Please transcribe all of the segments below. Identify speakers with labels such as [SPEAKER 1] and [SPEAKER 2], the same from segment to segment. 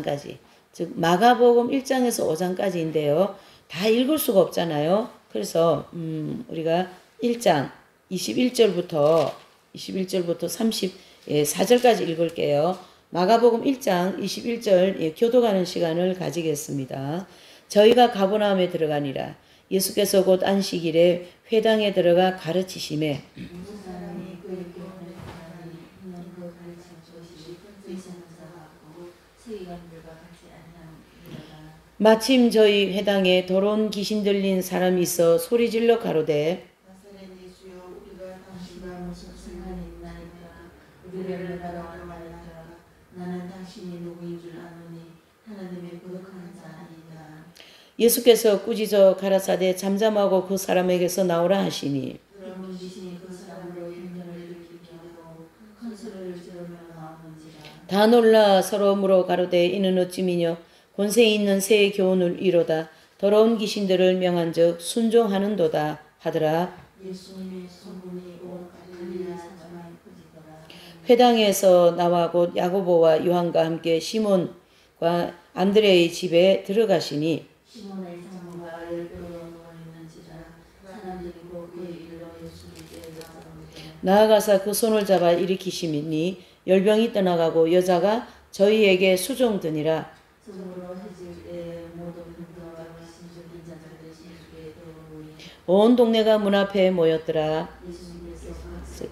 [SPEAKER 1] 5장까지, 즉 마가복음 1장에서 5장까지인데요. 다 읽을 수가 없잖아요. 그래서 우리가 1장 21절부터 34절까지 읽을게요. 마가복음 1장 21절 교도가는 시간을 가지겠습니다. 저희가 가버나움에 들어가니라. 예수께서 곧 안식일에 회당에 들어가 가르치심에 마침 저희 회당에 더러운 귀신 들린 사람이 있어 소리질러 가로되 나는 당신이 누구인 줄 아노니 하나님의 거룩한 자 아니라. 예수께서 꾸짖어 가라사대 잠잠하고 그 사람에게서 나오라 하시니 그러면 귀신이 그 사람으로 흉년을 일으키게 하고 큰 소리를 지르며 나오는지라. 다 놀라 서로 물어 가로되 이는 어찌미뇨 권세 있는 새의 교훈을 이로다. 더러운 귀신들을 명한즉 순종하는도다 하더라. 예수님의 소문이 온 갈릴리 사방에 퍼지더라. 회당에서 나와 곧 야고보와 요한과 함께 시몬과 안드레의 집에 들어가시니 시몬의 장모가 열병으로 누워있는지라. 사람들이 곧 그의 일로 예수님께 나아가서 그 손을 잡아 일으키시니 열병이 떠나가고 여자가 저희에게 수종드니라. 온 동네가 문 앞에 모였더라.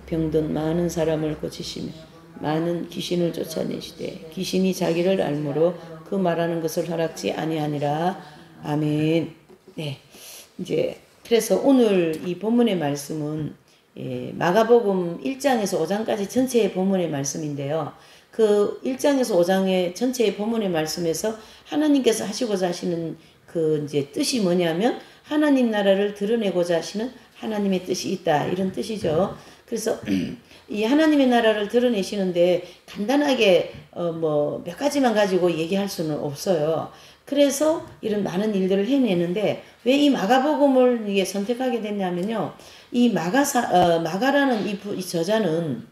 [SPEAKER 1] 병든 많은 사람을 고치시며 많은 귀신을 쫓아내시되 귀신이 자기를 알므로 그 말하는 것을 허락지 아니하니라. 아멘. 네, 이제 그래서 오늘 이 본문의 말씀은 마가복음 1장에서 5장까지 전체의 본문의 말씀인데요. 그 1장에서 5장의 전체의 본문의 말씀에서 하나님께서 하시고자 하시는 그 이제 뜻이 뭐냐면 하나님 나라를 드러내고자 하시는 하나님의 뜻이 있다, 이런 뜻이죠. 그래서 이 하나님의 나라를 드러내시는데 간단하게 뭐 몇 가지만 가지고 얘기할 수는 없어요. 그래서 이런 많은 일들을 해내는데 왜 이 마가복음을 이게 선택하게 됐냐면요. 이 마가라는 이 저자는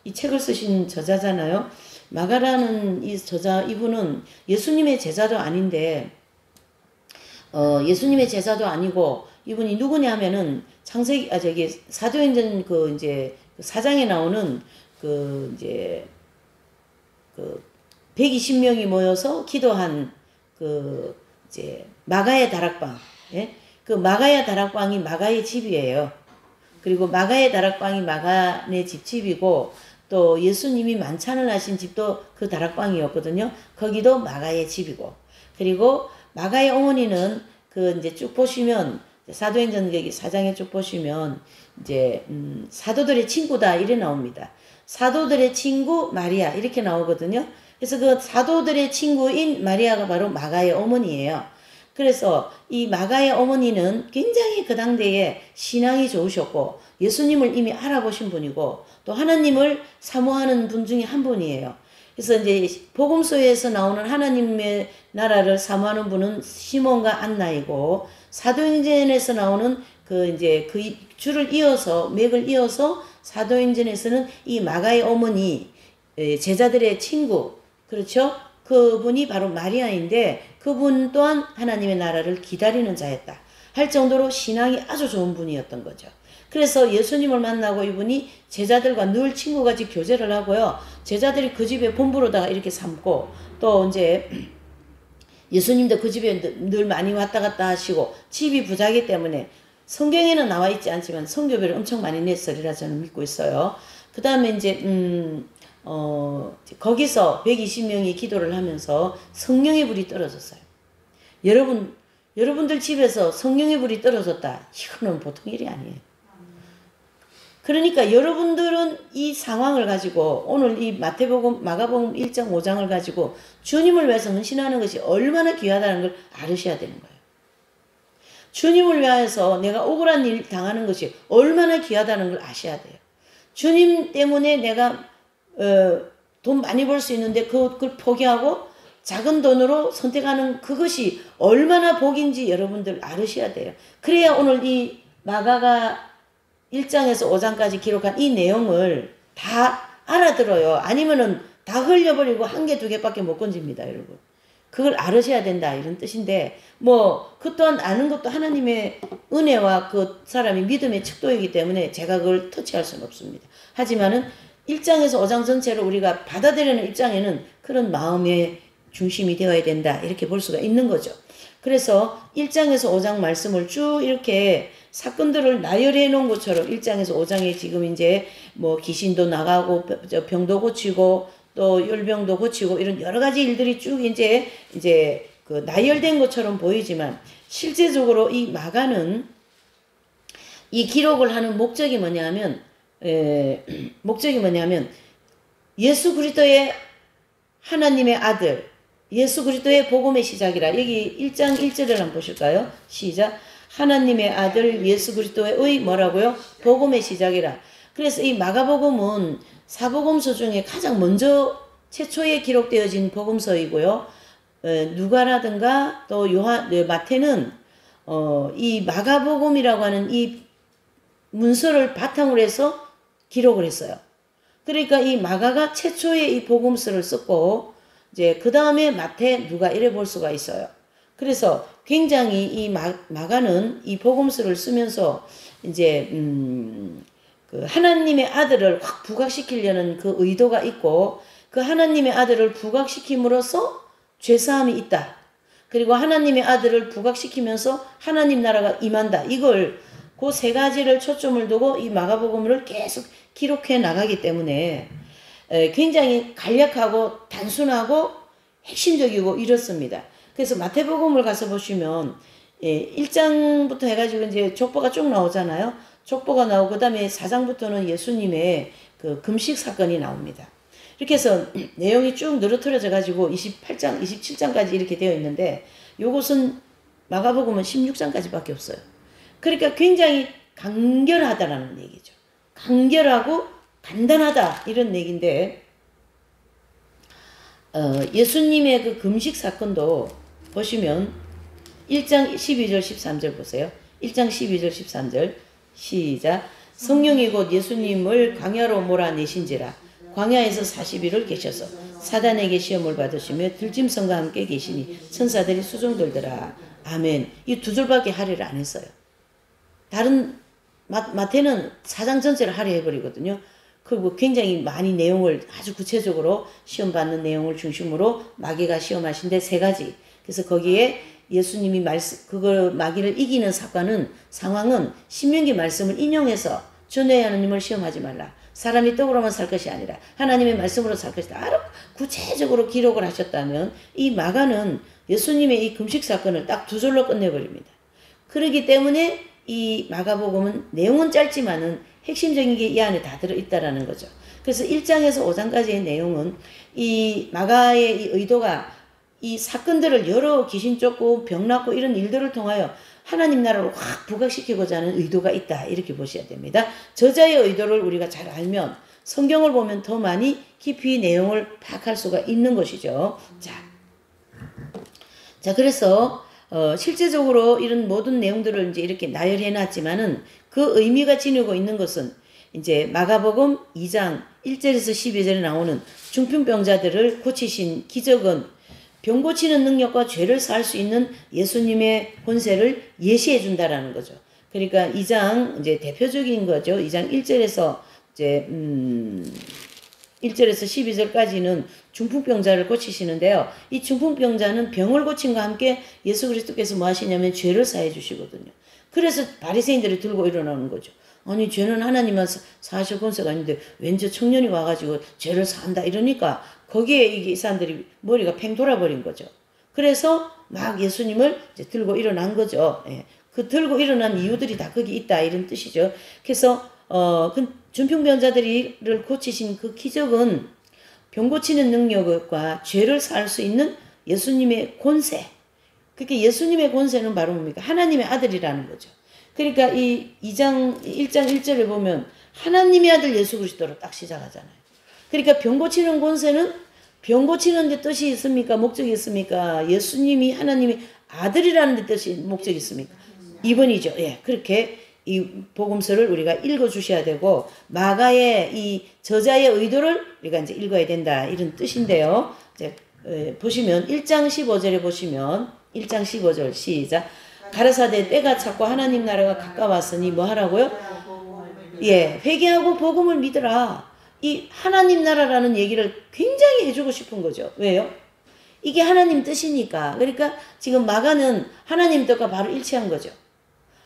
[SPEAKER 1] 이 책을 쓰신 저자잖아요. 마가라는 이 저자, 이분은 예수님의 제자도 아닌데, 예수님의 제자도 아니고, 이분이 누구냐면은 사도행전 그 이제 4장에 나오는 그 이제 그 120명이 모여서 기도한 그 이제 마가의 다락방, 예? 그 마가의 다락방이 마가의 집이에요. 그리고 마가의 다락방이 마가네 집이고 또 예수님이 만찬을 하신 집도 그 다락방이었거든요. 거기도 마가의 집이고, 그리고 마가의 어머니는 그 이제 쭉 보시면 사도행전 4장에 쭉 보시면 이제 사도들의 친구다 이래 나옵니다. 사도들의 친구 마리아 이렇게 나오거든요. 그래서 그 사도들의 친구인 마리아가 바로 마가의 어머니예요. 그래서 이 마가의 어머니는 굉장히 그 당대에 신앙이 좋으셨고 예수님을 이미 알아보신 분이고 또 하나님을 사모하는 분 중에 한 분이에요. 그래서 이제 복음서에서 나오는 하나님의 나라를 사모하는 분은 시몬과 안나이고 사도행전에서 나오는 그 이제 그 줄을 이어서 맥을 이어서 사도행전에서는 이 마가의 어머니 제자들의 친구, 그렇죠? 그분이 바로 마리아인데 그분 또한 하나님의 나라를 기다리는 자였다 할 정도로 신앙이 아주 좋은 분이었던 거죠. 그래서 예수님을 만나고 이분이 제자들과 늘 친구같이 교제를 하고요. 제자들이 그 집에 본부로다가 이렇게 삼고 또 이제 예수님도 그 집에 늘 많이 왔다 갔다 하시고 집이 부자이기 때문에 성경에는 나와 있지 않지만 성교비를 엄청 많이 냈으리라 저는 믿고 있어요. 그 다음에 이제 거기서 120명이 기도를 하면서 성령의 불이 떨어졌어요. 여러분들 집에서 성령의 불이 떨어졌다. 이거는 보통 일이 아니에요. 그러니까 여러분들은 이 상황을 가지고 오늘 이 마가복음 1장 5장을 가지고 주님을 위해서 헌신하는 것이 얼마나 귀하다는 걸 알으셔야 되는 거예요. 주님을 위해서 내가 억울한 일 당하는 것이 얼마나 귀하다는 걸 아셔야 돼요. 주님 때문에 내가 돈 많이 벌 수 있는데 그걸 포기하고 작은 돈으로 선택하는 그것이 얼마나 복인지 여러분들 알으셔야 돼요. 그래야 오늘 이 마가가 1장에서 5장까지 기록한 이 내용을 다 알아들어요. 아니면은 다 흘려버리고 한 개, 두 개밖에 못 건집니다, 여러분. 그걸 알으셔야 된다 이런 뜻인데 뭐 그 또한 아는 것도 하나님의 은혜와 그 사람이 믿음의 척도이기 때문에 제가 그걸 터치할 수는 없습니다. 하지만은 1장에서 5장 전체를 우리가 받아들이는 입장에는 그런 마음의 중심이 되어야 된다 이렇게 볼 수가 있는 거죠. 그래서 1장에서 5장 말씀을 쭉 이렇게 사건들을 나열해 놓은 것처럼 1장에서 5장에 지금 이제 뭐 귀신도 나가고 병도 고치고 또 열병도 고치고 이런 여러 가지 일들이 쭉 이제 그 나열된 것처럼 보이지만 실제적으로 이 마가는 이 기록을 하는 목적이 뭐냐면 예수 그리스도의 하나님의 아들 예수 그리스도의 복음의 시작이라. 여기 1장 1절을 한번 보실까요? 시작. 하나님의 아들 예수 그리스도의 뭐라고요? 복음의 시작이라. 그래서 이 마가복음은 사복음서 중에 가장 먼저 최초에 기록되어진 복음서이고요. 누가라든가 또 마태는 이 마가복음이라고 하는 이 문서를 바탕으로 해서 기록을 했어요. 그러니까 이 마가가 최초에 이 복음서를 썼고 이제 그 다음에 마태, 누가 이래 볼 수가 있어요. 그래서 굉장히 이 마가는 이 복음서를 쓰면서 이제 그 하나님의 아들을 확 부각시키려는 그 의도가 있고 그 하나님의 아들을 부각시킴으로써 죄사함이 있다. 그리고 하나님의 아들을 부각시키면서 하나님 나라가 임한다. 이걸 그 세 가지를 초점을 두고 이 마가복음을 계속 기록해 나가기 때문에 굉장히 간략하고 단순하고 핵심적이고 이렇습니다. 그래서 마태복음을 가서 보시면 1장부터 해가지고 이제 족보가 쭉 나오잖아요. 족보가 나오고 그다음에 4장부터는 예수님의 그 금식 사건이 나옵니다. 이렇게 해서 내용이 쭉 늘어뜨려져 가지고 28장, 27장까지 이렇게 되어 있는데 요것은 마가복음은 16장까지밖에 없어요. 그러니까 굉장히 간결하다라는 얘기죠. 간결하고 간단하다 이런 얘기인데 예수님의 그 금식 사건도 보시면 1장 12절 13절 보세요. 1장 12절 13절 시작. 성령이 곧 예수님을 광야로 몰아내신지라 광야에서 40일을 계셔서 사단에게 시험을 받으시며 들짐승과 함께 계시니 천사들이 수종들더라. 아멘. 이 두 줄밖에 할애를 안 했어요. 다른 마태는 4장 전체를 할애해버리거든요. 그리고 굉장히 많이 내용을 아주 구체적으로 시험 받는 내용을 중심으로 마귀가 시험하신데 세 가지. 그래서 거기에 예수님이 그걸 마귀를 이기는 상황은 신명기 말씀을 인용해서 전에 하나님을 시험하지 말라. 사람이 떡으로만 살 것이 아니라 하나님의 말씀으로 살 것이다. 아주 구체적으로 기록을 하셨다면 이 마가는 예수님의 이 금식 사건을 딱 두 줄로 끝내버립니다. 그렇기 때문에 이 마가복음은 내용은 짧지만은 핵심적인 게 이 안에 다 들어있다라는 거죠. 그래서 1장에서 5장까지의 내용은 이 마가의 이 의도가 이 사건들을 여러 귀신 쫓고 병 낫고 이런 일들을 통하여 하나님 나라로 확 부각시키고자 하는 의도가 있다. 이렇게 보셔야 됩니다. 저자의 의도를 우리가 잘 알면 성경을 보면 더 많이 깊이 내용을 파악할 수가 있는 것이죠. 자, 그래서 실제적으로 이런 모든 내용들을 이제 이렇게 나열해 놨지만은 그 의미가 지니고 있는 것은 이제 마가복음 2장 1절에서 12절에 나오는 중풍병자들을 고치신 기적은 병 고치는 능력과 죄를 사할 수 있는 예수님의 권세를 예시해 준다라는 거죠. 그러니까 2장 이제 대표적인 거죠. 2장 1절에서 이제 1절에서 12절까지는 중풍병자를 고치시는데요. 이 중풍병자는 병을 고침과 함께 예수 그리스도께서 뭐 하시냐면 죄를 사해 주시거든요. 그래서 바리새인들이 들고 일어나는 거죠. 아니 죄는 하나님만 사하실 권세가 있는데 왠지 청년이 와가지고 죄를 사한다 이러니까 거기에 이 사람들이 머리가 팽 돌아버린 거죠. 그래서 막 예수님을 이제 들고 일어난 거죠. 예. 그 들고 일어난 이유들이 다 거기 있다 이런 뜻이죠. 그래서 그 중풍병자들을 고치신 그 기적은 병 고치는 능력과 죄를 사할 수 있는 예수님의 권세. 그러니까 예수님의 권세는 바로 뭡니까? 하나님의 아들이라는 거죠. 그러니까 이 1장 1절을 보면 하나님의 아들 예수 그리스도로 딱 시작하잖아요. 그러니까 병 고치는 권세는 병 고치는 데 뜻이 있습니까? 목적이 있습니까? 예수님이 하나님의 아들이라는 데 뜻이 목적이 있습니까? 2번이죠. 예, 그렇게 이 복음서를 우리가 읽어 주셔야 되고 마가의 이 저자의 의도를 우리가 이제 읽어야 된다 이런 뜻인데요. 이제 보시면 1장 15절에 보시면 1장 15절 시작. 가라사대 때가 찼고 하나님 나라가 가까웠으니 뭐 하라고요? 예, 회개하고 복음을 믿으라. 이 하나님 나라라는 얘기를 굉장히 해주고 싶은 거죠. 왜요? 이게 하나님 뜻이니까. 그러니까 지금 마가는 하나님 뜻과 바로 일치한 거죠.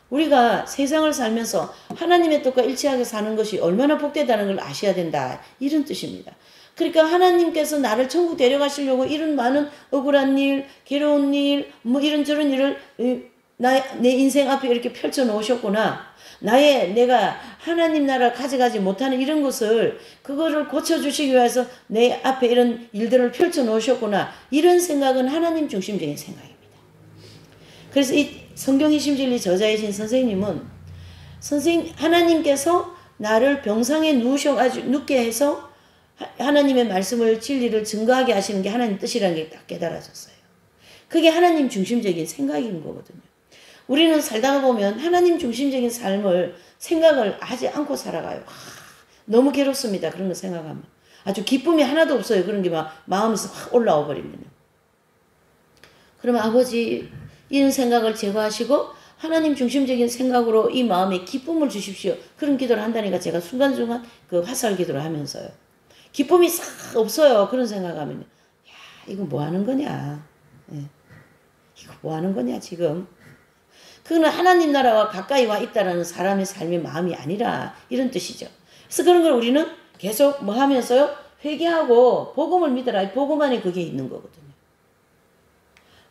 [SPEAKER 1] 우리가 세상을 살면서 하나님의 뜻과 일치하게 사는 것이 얼마나 복되다는 걸 아셔야 된다. 이런 뜻입니다. 그러니까 하나님께서 나를 천국 데려가시려고 이런 많은 억울한 일, 괴로운 일, 뭐 이런저런 일을 내 인생 앞에 이렇게 펼쳐 놓으셨구나. 내가 하나님 나라를 가져가지 못하는 이런 것을 그거를 고쳐주시기 위해서 내 앞에 이런 일들을 펼쳐 놓으셨구나. 이런 생각은 하나님 중심적인 생각입니다. 그래서 이 성경이심진리 저자이신 선생님은 하나님께서 나를 병상에 눕게 해서 하나님의 말씀을 진리를 증거하게 하시는 게 하나님 뜻이라는 게 딱 깨달아졌어요. 그게 하나님 중심적인 생각인 거거든요. 우리는 살다가 보면 하나님 중심적인 삶을 생각을 하지 않고 살아가요. 너무 괴롭습니다. 그런 거 생각하면. 아주 기쁨이 하나도 없어요. 그런 게 막 마음에서 확 올라와 버리면. 그러면 아버지 이런 생각을 제거하시고 하나님 중심적인 생각으로 이 마음에 기쁨을 주십시오. 그런 기도를 한다니까 제가 순간순간 그 화살 기도를 하면서요. 기쁨이 싹 없어요. 그런 생각하면. 야, 이거 뭐 하는 거냐. 예. 이거 뭐 하는 거냐 지금. 그거는 하나님 나라와 가까이 와 있다라는 사람의 삶의 마음이 아니라 이런 뜻이죠. 그래서 그런 걸 우리는 계속 뭐 하면서요. 회개하고 복음을 믿어라. 복음 안에 그게 있는 거거든요.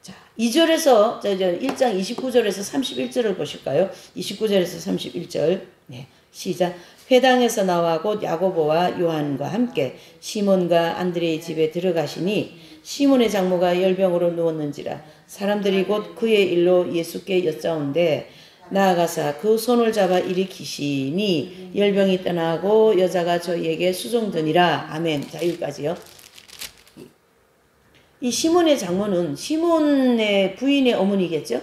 [SPEAKER 1] 자, 2절에서 1장 29절에서 31절을 보실까요? 29절에서 31절. 네, 시작. 회당에서 나와 곧 야고보와 요한과 함께 시몬과 안드레의 집에 들어가시니 시몬의 장모가 열병으로 누웠는지라 사람들이 곧 그의 일로 예수께 여짜온데 나아가사 그 손을 잡아 일으키시니 열병이 떠나고 여자가 저희에게 수종드니라. 아멘. 자, 여기까지요. 이 시몬의 장모는 시몬의 부인의 어머니겠죠?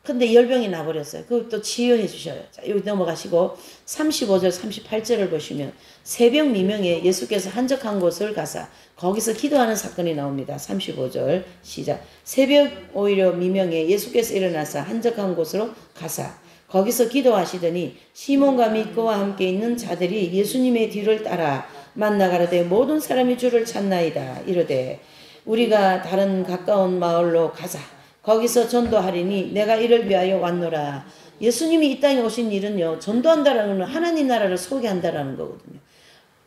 [SPEAKER 1] 근데 열병이 나버렸어요. 그것도 치유해 주셔요. 자, 여기 넘어가시고 35절 38절을 보시면 새벽 미명에 예수께서 한적한 곳을 가사 거기서 기도하는 사건이 나옵니다. 35절 시작. 새벽 오히려 미명에 예수께서 일어나사 한적한 곳으로 가사 거기서 기도하시더니 시몬과 및 그와 함께 있는 자들이 예수님의 뒤를 따라 만나 가로되 모든 사람이 주를 찾나이다. 이르되 우리가 다른 가까운 마을로 가자. 거기서 전도하리니 내가 이를 위하여 왔노라. 예수님이 이 땅에 오신 일은요. 전도한다라는 건 하나님 나라를 소개한다라는 거거든요.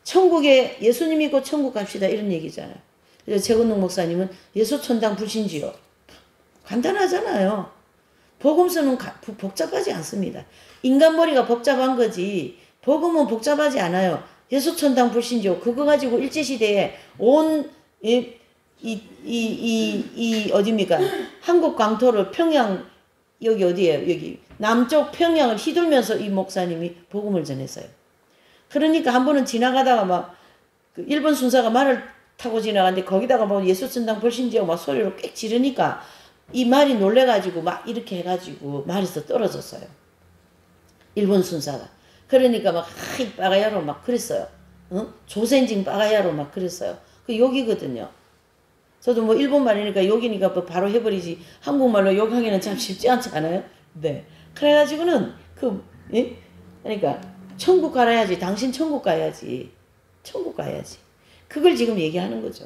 [SPEAKER 1] 천국에 예수님이 곧 천국 갑시다 이런 얘기잖아요. 그래서 최건동 목사님은 예수천당 불신지요. 간단하잖아요. 복음서는 복잡하지 않습니다. 인간 머리가 복잡한 거지 복음은 복잡하지 않아요. 예수천당 불신지요. 그거 가지고 일제시대에 온 어디입니까? 한국 광토를 평양, 여기 어디예요? 여기. 남쪽 평양을 휘둘면서 이 목사님이 복음을 전했어요. 그러니까 한 번은 지나가다가 막, 그 일본 순사가 말을 타고 지나가는데 거기다가 뭐 예수천당 불신지요 막 소리로 꽥 지르니까 이 말이 놀래가지고 막 이렇게 해가지고 말에서 떨어졌어요. 일본 순사가. 그러니까 막, 하이 빠가야로 막 그랬어요. 조센징 빠가야로 막 그랬어요. 그 욕이거든요. 저도 뭐 일본말이니까 욕이니까 바로 해버리지 한국말로 욕하기는 참 쉽지 않지 않아요? 네. 그래가지고는 예? 그러니까 천국 가야지. 당신 천국 가야지. 천국 가야지. 그걸 지금 얘기하는 거죠.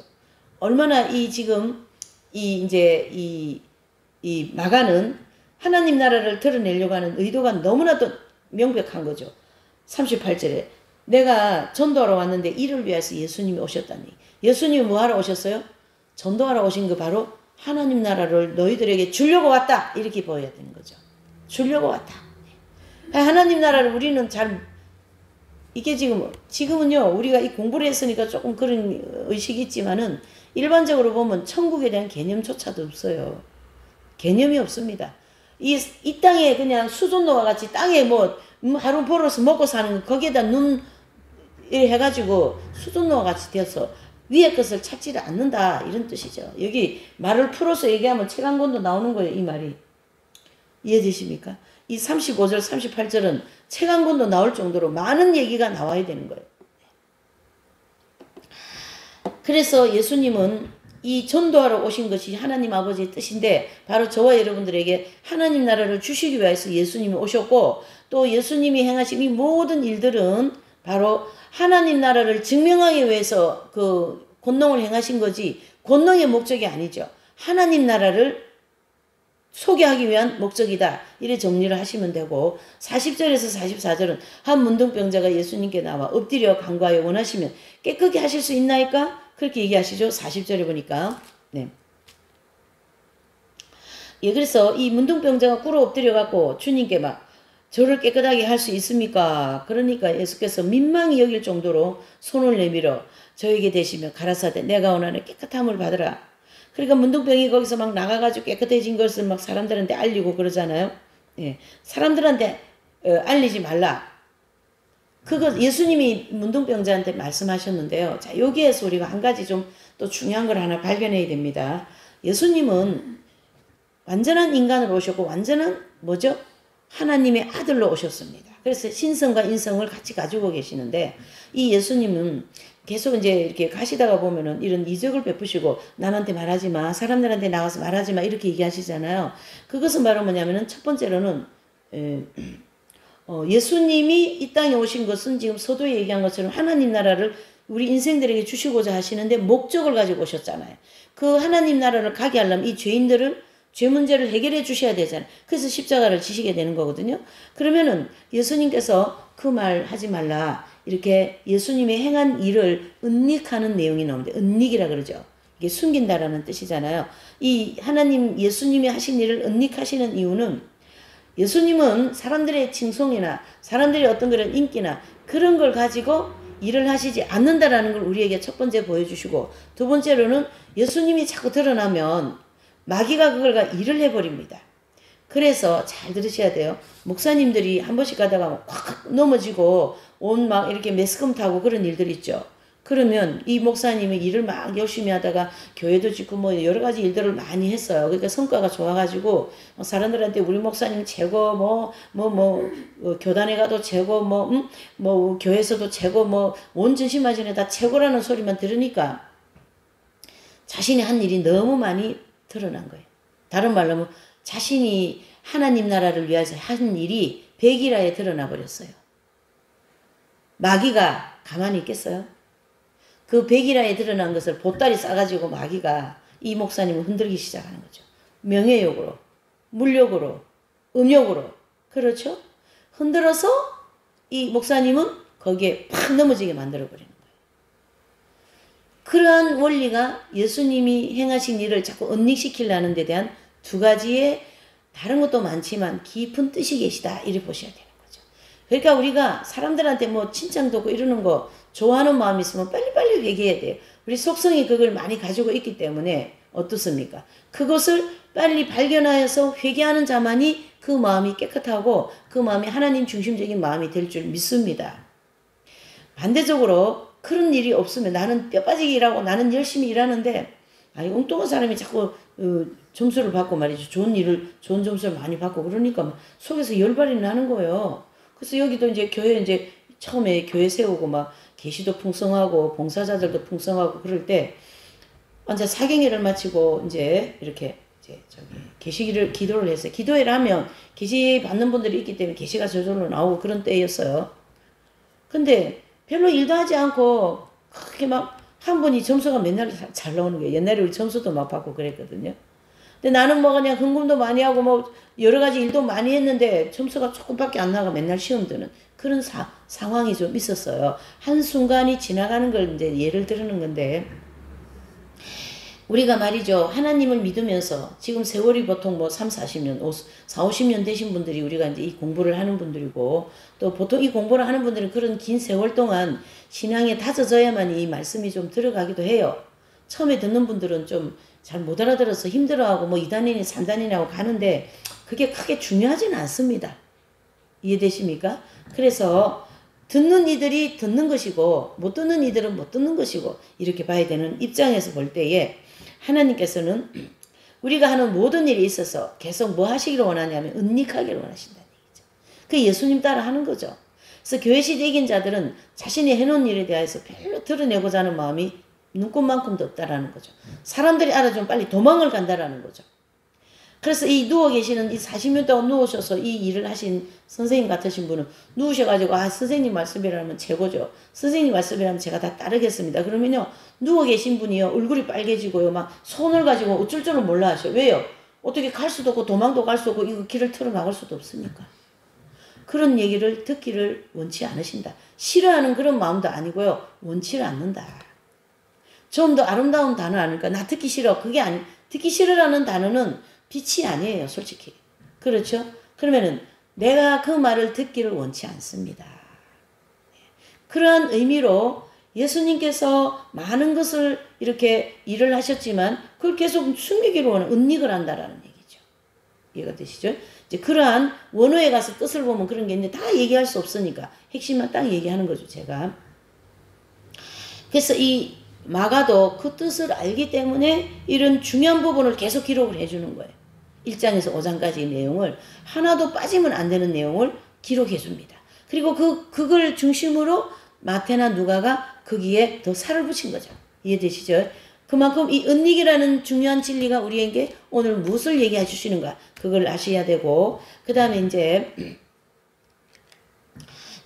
[SPEAKER 1] 얼마나 지금 이 마가는 하나님 나라를 드러내려고 하는 의도가 너무나도 명백한 거죠. 38절에 내가 전도하러 왔는데 이를 위해서 예수님이 오셨다니. 예수님이 뭐하러 오셨어요? 전도하러 오신 거 바로 하나님 나라를 너희들에게 주려고 왔다. 이렇게 보여야 되는 거죠. 주려고 왔다. 하나님 나라를 우리는 이게 지금은요, 우리가 이 공부를 했으니까 조금 그런 의식이 있지만은 일반적으로 보면 천국에 대한 개념조차도 없어요. 개념이 없습니다. 이 땅에 그냥 수존노와 같이 땅에 뭐 하루 벌어서 먹고 사는 거 거기에다 눈 해가지고 수존노와 같이 되어서 위의 것을 찾지를 않는다. 이런 뜻이죠. 여기 말을 풀어서 얘기하면 책 한 권도 나오는 거예요. 이 말이. 이해되십니까? 이 35절, 38절은 책 한 권도 나올 정도로 많은 얘기가 나와야 되는 거예요. 그래서 예수님은 이 전도하러 오신 것이 하나님 아버지의 뜻인데 바로 저와 여러분들에게 하나님 나라를 주시기 위해서 예수님이 오셨고 또 예수님이 행하신 이 모든 일들은 바로 하나님 나라를 증명하기 위해서 그 권능을 행하신 거지 권능의 목적이 아니죠. 하나님 나라를 소개하기 위한 목적이다. 이래 정리를 하시면 되고 40절에서 44절은 한 문둥병자가 예수님께 나와 엎드려 간구하여 원하시면 깨끗게 하실 수 있나이까? 그렇게 얘기하시죠. 40절에 보니까. 네. 예, 그래서 이 문둥병자가 꿇어 엎드려 갖고 주님께 막 저를 깨끗하게 할 수 있습니까? 그러니까 예수께서 민망히 여길 정도로 손을 내밀어 저에게 대시며 가라사대 내가 원하는 깨끗함을 받으라. 그러니까 문둥병이 거기서 막 나가가지고 깨끗해진 것을 막 사람들한테 알리고 그러잖아요. 예, 사람들한테 알리지 말라. 그거 예수님이 문둥병자한테 말씀하셨는데요. 자, 여기에서 우리가 한 가지 좀 또 중요한 걸 하나 발견해야 됩니다. 예수님은 완전한 인간으로 오셨고 완전한 뭐죠? 하나님의 아들로 오셨습니다. 그래서 신성과 인성을 같이 가지고 계시는데 이 예수님은 계속 이제 이렇게 가시다가 보면은 이런 이적을 베푸시고 남한테 말하지 마, 사람들한테 나가서 말하지 마 이렇게 얘기하시잖아요. 그것은 바로 뭐냐면은 첫 번째로는 예수님이 이 땅에 오신 것은 지금 서도에 얘기한 것처럼 하나님 나라를 우리 인생들에게 주시고자 하시는데 목적을 가지고 오셨잖아요. 그 하나님 나라를 가게 하려면 이 죄인들을 죄 문제를 해결해 주셔야 되잖아요. 그래서 십자가를 지시게 되는 거거든요. 그러면은 예수님께서 그 말 하지 말라. 이렇게 예수님의 행한 일을 은닉하는 내용이 나오는데 은닉이라 그러죠. 이게 숨긴다라는 뜻이잖아요. 이 하나님 예수님이 하신 일을 은닉하시는 이유는 예수님은 사람들의 칭송이나 사람들의 어떤 그런 인기나 그런 걸 가지고 일을 하시지 않는다라는 걸 우리에게 첫 번째 보여주시고 두 번째로는 예수님이 자꾸 드러나면 마귀가 그걸 일을 해버립니다. 그래서 잘 들으셔야 돼요. 목사님들이 한 번씩 가다가 확 넘어지고 온 막 이렇게 매스컴 타고 그런 일들 있죠. 그러면 이 목사님이 일을 막 열심히 하다가 교회도 짓고 뭐 여러 가지 일들을 많이 했어요. 그러니까 성과가 좋아가지고 사람들한테 우리 목사님 최고 교단에 가도 최고 교회에서도 최고 온 전신마전에 다 최고라는 소리만 들으니까 자신이 한 일이 너무 많이 드러난 거예요. 다른 말로 하면 자신이 하나님 나라를 위해서 한 일이 백일하에 드러나 버렸어요. 마귀가 가만히 있겠어요? 그 백일하에 드러난 것을 보따리 싸가지고 마귀가 이 목사님을 흔들기 시작하는 거죠. 명예욕으로, 물욕으로, 음욕으로. 그렇죠? 흔들어서 이 목사님은 거기에 팍 넘어지게 만들어버리는 거예요. 그러한 원리가 예수님이 행하신 일을 자꾸 은닉시키려는 데 대한 두 가지의 다른 것도 많지만 깊은 뜻이 계시다. 이렇게 보셔야 되는 거죠. 그러니까 우리가 사람들한테 칭찬도 하고 이러는 거 좋아하는 마음이 있으면 빨리빨리 얘기해야 돼요. 우리 속성이 그걸 많이 가지고 있기 때문에 어떻습니까? 그것을 빨리 발견하여서 회개하는 자만이 그 마음이 깨끗하고 그 마음이 하나님 중심적인 마음이 될 줄 믿습니다. 반대적으로 그런 일이 없으면 나는 뼈빠지게 일하고 나는 열심히 일하는데 엉뚱한 사람이 자꾸 점수를 받고 말이죠. 좋은 점수를 많이 받고 그러니까 속에서 열발이 나는 거예요. 그래서 여기도 이제 교회 처음에 교회 세우고 막 계시도 풍성하고 봉사자들도 풍성하고 그럴 때 완전 사경회를 마치고 이제 이렇게 기도를 했어요. 기도회를 하면 계시 받는 분들이 있기 때문에 계시가 저절로 나오고 그런 때였어요. 근데 별로 일도 하지 않고 그렇게 막 한 분이 점수가 맨날 잘 나오는 거예요. 옛날에 우리 점수도 막 받고 그랬거든요. 근데 나는 그냥 헌금도 많이 하고 여러 가지 일도 많이 했는데 점수가 조금밖에 안 나가 맨날 시험 드는 그런 상황이 좀 있었어요. 한순간이 지나가는 걸 이제 예를 들는 건데 우리가 말이죠. 하나님을 믿으면서 지금 세월이 보통 40년, 50년 되신 분들이 우리가 이제 이 공부를 하는 분들이고 또 보통 이 공부를 하는 분들은 그런 긴 세월 동안 신앙에 다져져야만 이 말씀이 좀 들어가기도 해요. 처음에 듣는 분들은 좀 잘 못 알아들어서 힘들어하고 2단이니 3단이니 하고 가는데 그게 크게 중요하지는 않습니다. 이해되십니까? 그래서 듣는 이들이 듣는 것이고 못 듣는 이들은 못 듣는 것이고 이렇게 봐야 되는 입장에서 볼 때에 하나님께서는 우리가 하는 모든 일에 있어서 계속 뭐 하시기를 원하냐면 은닉하기를 원하신다는 얘기죠. 그 예수님 따라 하는 거죠. 그래서 교회 시대 이긴 자들은 자신이 해놓은 일에 대해서 별로 드러내고자 하는 마음이 눈꽃만큼도 없다라는 거죠. 사람들이 알아주면 빨리 도망을 간다라는 거죠. 그래서 이 누워 계시는 이 40년 동안 누우셔서 이 일을 하신 선생님 같으신 분은 누우셔가지고 선생님 말씀이라면 최고죠. 선생님 말씀이라면 제가 다 따르겠습니다. 그러면요 누워 계신 분이요 얼굴이 빨개지고요 막 손을 가지고 어쩔 줄을 몰라 하셔. 왜요? 어떻게 갈 수도 없고 도망도 갈 수 없고 이거 길을 틀어 나갈 수도 없으니까. 그런 얘기를 듣기를 원치 않으신다. 싫어하는 그런 마음도 아니고요. 원치를 않는다. 좀 더 아름다운 단어 아닐까? 나 듣기 싫어. 그게 아니, 듣기 싫으라는 단어는 빛이 아니에요, 솔직히. 그렇죠? 그러면은 내가 그 말을 듣기를 원치 않습니다. 그러한 의미로 예수님께서 많은 것을 이렇게 일을 하셨지만 그걸 계속 숨기기로 하는 은닉을 한다라는 얘기죠. 이해가 되시죠? 이제 그러한 원어에 가서 뜻을 보면 그런 게 있는데 다 얘기할 수 없으니까 핵심만 딱 얘기하는 거죠, 제가. 그래서 이 마가도 그 뜻을 알기 때문에 이런 중요한 부분을 계속 기록을 해주는 거예요. 1장에서 5장까지의 내용을 하나도 빠지면 안 되는 내용을 기록해 줍니다. 그리고 그걸 중심으로 마태나 누가가 거기에 더 살을 붙인 거죠. 이해되시죠? 그만큼 이 은닉이라는 중요한 진리가 우리에게 오늘 무엇을 얘기해 주시는가 그걸 아셔야 되고 그 다음에 이제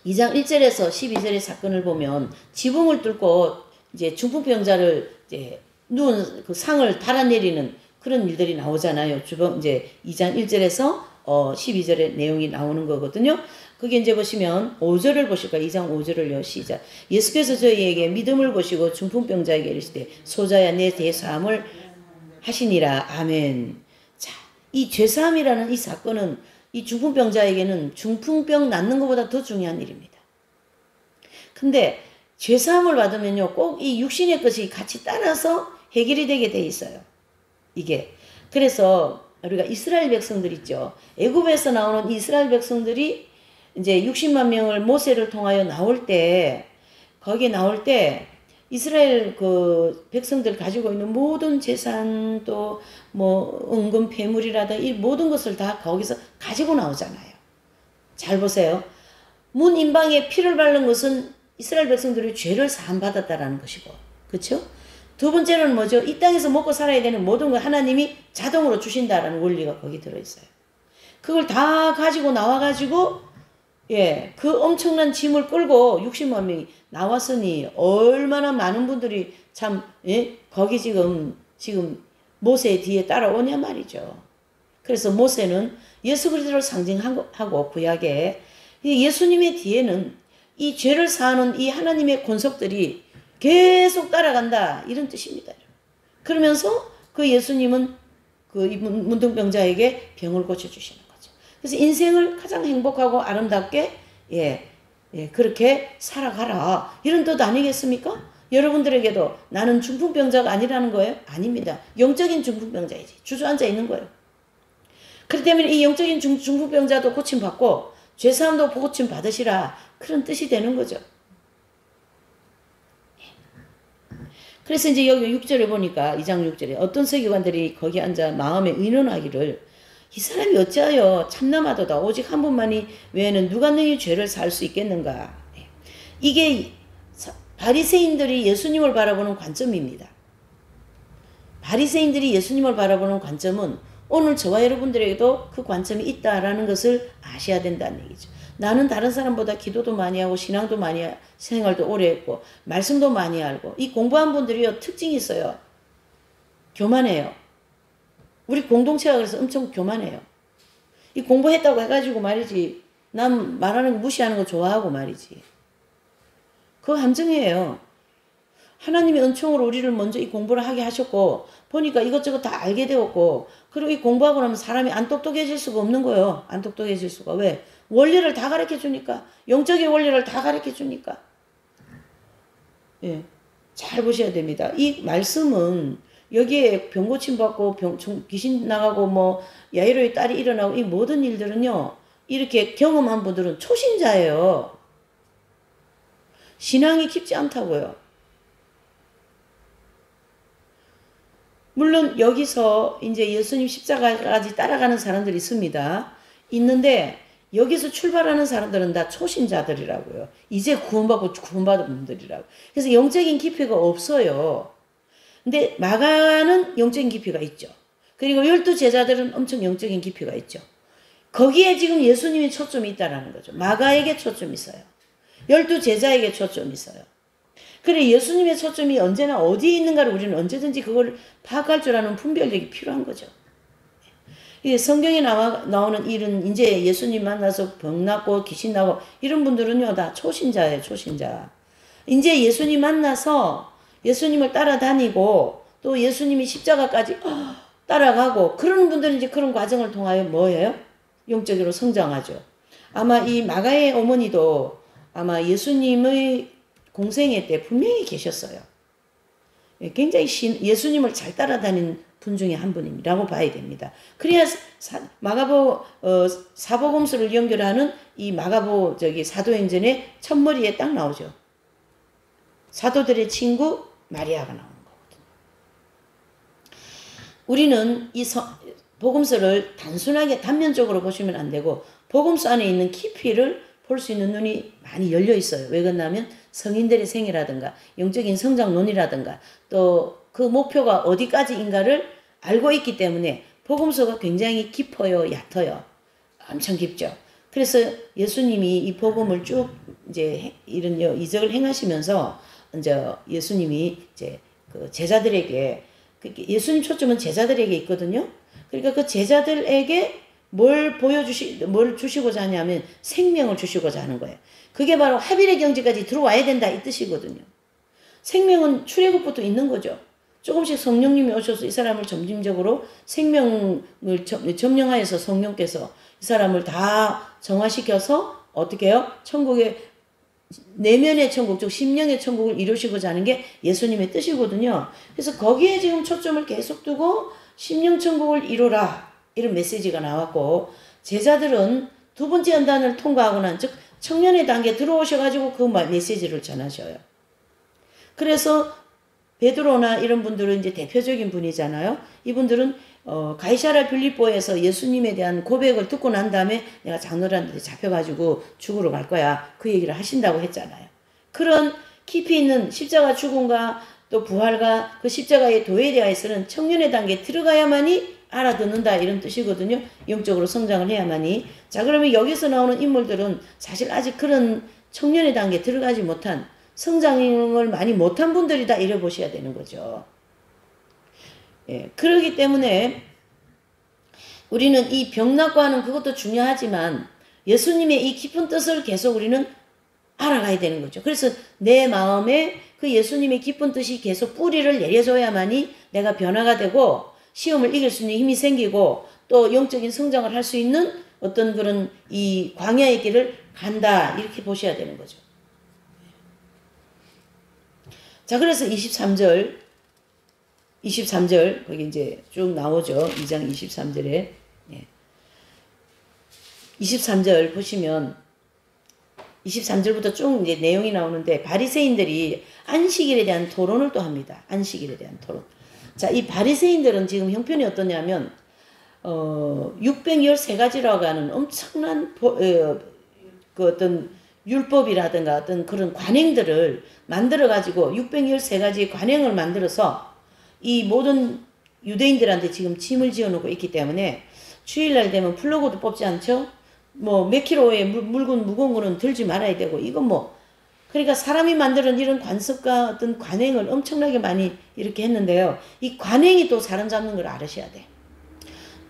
[SPEAKER 1] 2장 1절에서 12절의 사건을 보면 지붕을 뚫고 이제 중풍병자를 이제 누운 그 상을 달아내리는 그런 일들이 나오잖아요. 주변 이제 2장 1절에서 12절의 내용이 나오는 거거든요. 그게 이제 보시면 5절을 보실까요? 2장 5절을요. 시작. 예수께서 저희에게 믿음을 보시고 중풍병자에게 이르시되 소자야 내 대사함을 하시니라. 아멘. 자, 이 죄사함이라는 이 사건은 이 중풍병자에게는 중풍병 낫는 것보다 더 중요한 일입니다. 근데 죄사함을 받으면요. 꼭 이 육신의 것이 같이 따라서 해결이 되게 돼 있어요. 이게. 그래서 우리가 이스라엘 백성들 있죠. 애굽에서 나오는 이스라엘 백성들이 이제 60만 명을 모세를 통하여 나올 때 거기에 나올 때 이스라엘 그 백성들 가지고 있는 모든 재산 또 뭐 은금 폐물이라든 이 모든 것을 다 거기서 가지고 나오잖아요. 잘 보세요. 문 인방에 피를 바른 것은 이스라엘 백성들이 죄를 사함 받았다라는 것이고, 그렇죠? 두 번째는 뭐죠? 이 땅에서 먹고 살아야 되는 모든 걸 하나님이 자동으로 주신다라는 원리가 거기 들어있어요. 그걸 다 가지고 나와가지고 예, 그 엄청난 짐을 끌고 60만 명이 나왔으니 얼마나 많은 분들이 참 예? 거기 지금 모세 뒤에 따라오냐 말이죠. 그래서 모세는 예수 그리스도를 상징하고 구약에 예수님의 뒤에는 이 죄를 사하는 이 하나님의 권속들이 계속 따라간다 이런 뜻입니다. 그러면서 그 예수님은 그 문둥병자에게 병을 고쳐주시는 거죠. 그래서 인생을 가장 행복하고 아름답게 그렇게 살아가라 이런 뜻 아니겠습니까? 여러분들에게도 나는 중풍병자가 아니라는 거예요? 아닙니다. 영적인 중풍병자이지. 주저앉아 있는 거예요. 그렇기 때문에 이 영적인 중풍병자도 고침받고 죄사함도 고침 받으시라 그런 뜻이 되는 거죠. 그래서 이제 여기 6절에 보니까 2장 6절에 어떤 서기관들이 거기 앉아 마음에 의논하기를 이 사람이 어찌하여 참남하도다 오직 한 분만이 외에는 누가 능히 죄를 살 수 있겠는가. 이게 바리새인들이 예수님을 바라보는 관점입니다. 바리새인들이 예수님을 바라보는 관점은 오늘 저와 여러분들에게도 그 관점이 있다라는 것을 아셔야 된다는 얘기죠. 나는 다른 사람보다 기도도 많이 하고 신앙도 많이 생활도 오래 했고 말씀도 많이 알고 이 공부한 분들이요 특징이 있어요. 교만해요. 우리 공동체가 그래서 엄청 교만해요. 이 공부했다고 해가지고 말이지 난 말하는 거 무시하는 거 좋아하고 말이지. 그 함정이에요. 하나님의 은총으로 우리를 먼저 이 공부를 하게 하셨고 보니까 이것저것 다 알게 되었고 그리고 이 공부하고 나면 사람이 안 똑똑해질 수가 없는 거예요. 안 똑똑해질 수가. 왜? 원리를 다 가르쳐 주니까. 영적인 원리를 다 가르쳐 주니까. 예, 잘 보셔야 됩니다. 이 말씀은 여기에 병 고침 받고 귀신 나가고 뭐 야이로의 딸이 일어나고 이 모든 일들은요. 이렇게 경험한 분들은 초신자예요. 신앙이 깊지 않다고요. 물론 여기서 이제 예수님 십자가까지 따라가는 사람들이 있습니다. 있는데 여기서 출발하는 사람들은 다 초신자들이라고요. 이제 구원받고 구원받은 분들이라고. 그래서 영적인 깊이가 없어요. 근데 마가는 영적인 깊이가 있죠. 그리고 12제자들은 엄청 영적인 깊이가 있죠. 거기에 지금 예수님이 초점이 있다라는 거죠. 마가에게 초점이 있어요. 12제자에게 초점이 있어요. 그래 예수님의 초점이 언제나 어디에 있는가를 우리는 언제든지 그걸 파악할 줄 아는 분별력이 필요한 거죠. 이게 성경에 나오는 일은 이제 예수님 만나서 병 낫고 귀신 나고 이런 분들은요 다 초신자예요. 초신자. 이제 예수님 만나서 예수님을 따라다니고 또 예수님이 십자가까지 따라가고 그런 분들은 이제 그런 과정을 통하여 뭐예요? 영적으로 성장하죠. 아마 이 마가의 어머니도 아마 예수님의 공생애 때 분명히 계셨어요. 굉장히 예수님을 잘 따라다니는 분 중에 한 분이라고 봐야 됩니다. 그래야 사복음서를 연결하는 이 마가보 사도행전의 첫머리에 딱 나오죠. 사도들의 친구 마리아가 나오는 거거든요. 우리는 이 복음서를 단순하게 단면적으로 보시면 안 되고 복음서 안에 있는 깊이를 볼 수 있는 눈이 많이 열려 있어요. 왜 그러냐면 성인들의 생애라든가 영적인 성장론이라든가 또 그 목표가 어디까지인가를 알고 있기 때문에 복음서가 굉장히 깊어요. 얕아요. 엄청 깊죠. 그래서 예수님이 이 복음을 쭉 이제 이런 이적을 행하시면서 이제 예수님이 이제 그 제자들에게 예수님 초점은 제자들에게 있거든요. 그러니까 그 제자들에게 뭘 주시고자 하냐면 생명을 주시고자 하는 거예요. 그게 바로 하빌의 경지까지 들어와야 된다 이 뜻이거든요. 생명은 출애굽부터 있는 거죠. 조금씩 성령님이 오셔서 이 사람을 점진적으로 생명을 점령하여서 성령께서 이 사람을 다 정화시켜서 어떻게 해요? 천국의 내면의 천국, 즉 심령의 천국을 이루시고자 하는 게 예수님의 뜻이거든요. 그래서 거기에 지금 초점을 계속 두고 심령 천국을 이루라 이런 메시지가 나왔고 제자들은 두 번째 연단을 통과하고 난 즉 청년의 단계에 들어오셔가지고 그 메시지를 전하셔요. 그래서 베드로나 이런 분들은 이제 대표적인 분이잖아요. 이분들은 가이사랴 빌립보에서 예수님에 대한 고백을 듣고 난 다음에 내가 장로들한테 잡혀가지고 죽으러 갈 거야. 그 얘기를 하신다고 했잖아요. 그런 깊이 있는 십자가 죽음과 또 부활과 그 십자가의 도에 대해서는 청년의 단계에 들어가야만이 알아듣는다 이런 뜻이거든요. 영적으로 성장을 해야만이. 자 그러면 여기서 나오는 인물들은 사실 아직 그런 청년의 단계에 들어가지 못한 성장을 많이 못한 분들이다 이래 보셔야 되는 거죠. 예, 그렇기 때문에 우리는 이 병낫과는 그것도 중요하지만 예수님의 이 깊은 뜻을 계속 우리는 알아가야 되는 거죠. 그래서 내 마음에 그 예수님의 깊은 뜻이 계속 뿌리를 내려줘야만이 내가 변화가 되고 시험을 이길 수 있는 힘이 생기고 또 영적인 성장을 할 수 있는 어떤 그런 이 광야의 길을 간다 이렇게 보셔야 되는 거죠. 자 그래서 23절 거기 이제 쭉 나오죠. 2장 23절에 23절 보시면 23절부터 쭉 이제 내용이 나오는데 바리새인들이 안식일에 대한 토론을 또 합니다. 안식일에 대한 토론. 자, 이 바리새인들은 지금 형편이 어떠냐면 613가지라고 하는 엄청난 그 어떤 율법이라든가 어떤 그런 관행들을 만들어 가지고 613가지 관행을 만들어서 이 모든 유대인들한테 지금 짐을 지어 놓고 있기 때문에 주일날 되면 플러그도 뽑지 않죠. 뭐 몇 킬로의 무거운 거는 들지 말아야 되고 이건 뭐 그러니까 사람이 만드는 이런 관습과 어떤 관행을 엄청나게 많이 이렇게 했는데요. 이 관행이 또 사람 잡는 걸 알으셔야 돼.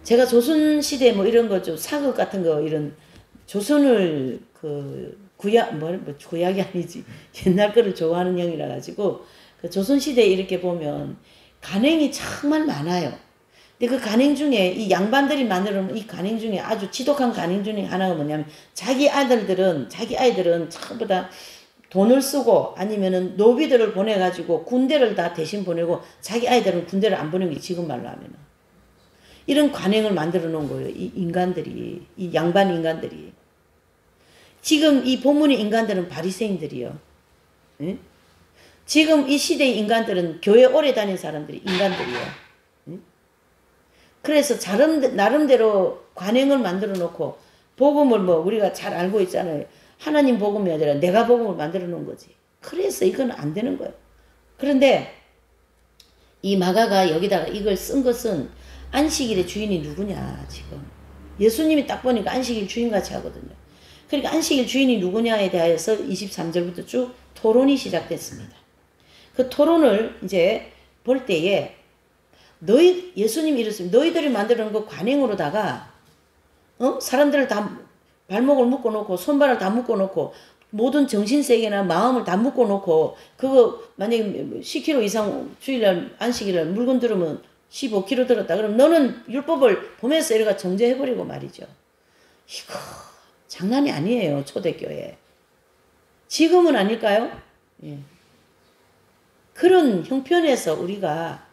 [SPEAKER 1] 제가 조선시대 뭐 이런 거 좀 사극 같은 거 이런 조선을 구약이 아니지. 옛날 거를 좋아하는 형이라 가지고 그 조선시대에 이렇게 보면 관행이 정말 많아요. 근데 그 관행 중에 이 양반들이 만들어놓은 이 관행 중에 아주 지독한 관행 중에 하나가 뭐냐면 자기 아이들은 전부 다 돈을 쓰고 아니면은 노비들을 보내가지고 군대를 다 대신 보내고 자기 아이들은 군대를 안 보내는 게 지금 말로 하면은 이런 관행을 만들어 놓은 거예요. 이 인간들이 이 양반 인간들이 지금 이 본문의 인간들은 바리새인들이요. 응? 지금 이 시대의 인간들은 교회 오래 다닌 사람들이 인간들이요. 응? 그래서 나름대로 관행을 만들어 놓고 복음을 뭐 우리가 잘 알고 있잖아요. 하나님 복음이 아니라 내가 복음을 만들어 놓은 거지. 그래서 이건 안 되는 거예요. 그런데 이 마가가 여기다가 이걸 쓴 것은 안식일의 주인이 누구냐 지금. 예수님이 딱 보니까 안식일 주인같이 하거든요. 그러니까 안식일 주인이 누구냐에 대하여서 23절부터 쭉 토론이 시작됐습니다. 그 토론을 이제 볼 때에 예수님이 이랬습니다. 너희들이 만들어 놓은 그 관행으로다가 사람들을 다 발목을 묶어 놓고 손발을 다 묶어 놓고 모든 정신세계나 마음을 다 묶어 놓고 그거 만약에 10kg 이상 주일날 안식일날 물건 들으면 15kg 들었다. 그럼 너는 율법을 보면서 이래가 정죄해버리고 말이죠. 이거 장난이 아니에요. 초대교회. 지금은 아닐까요? 예. 그런 형편에서 우리가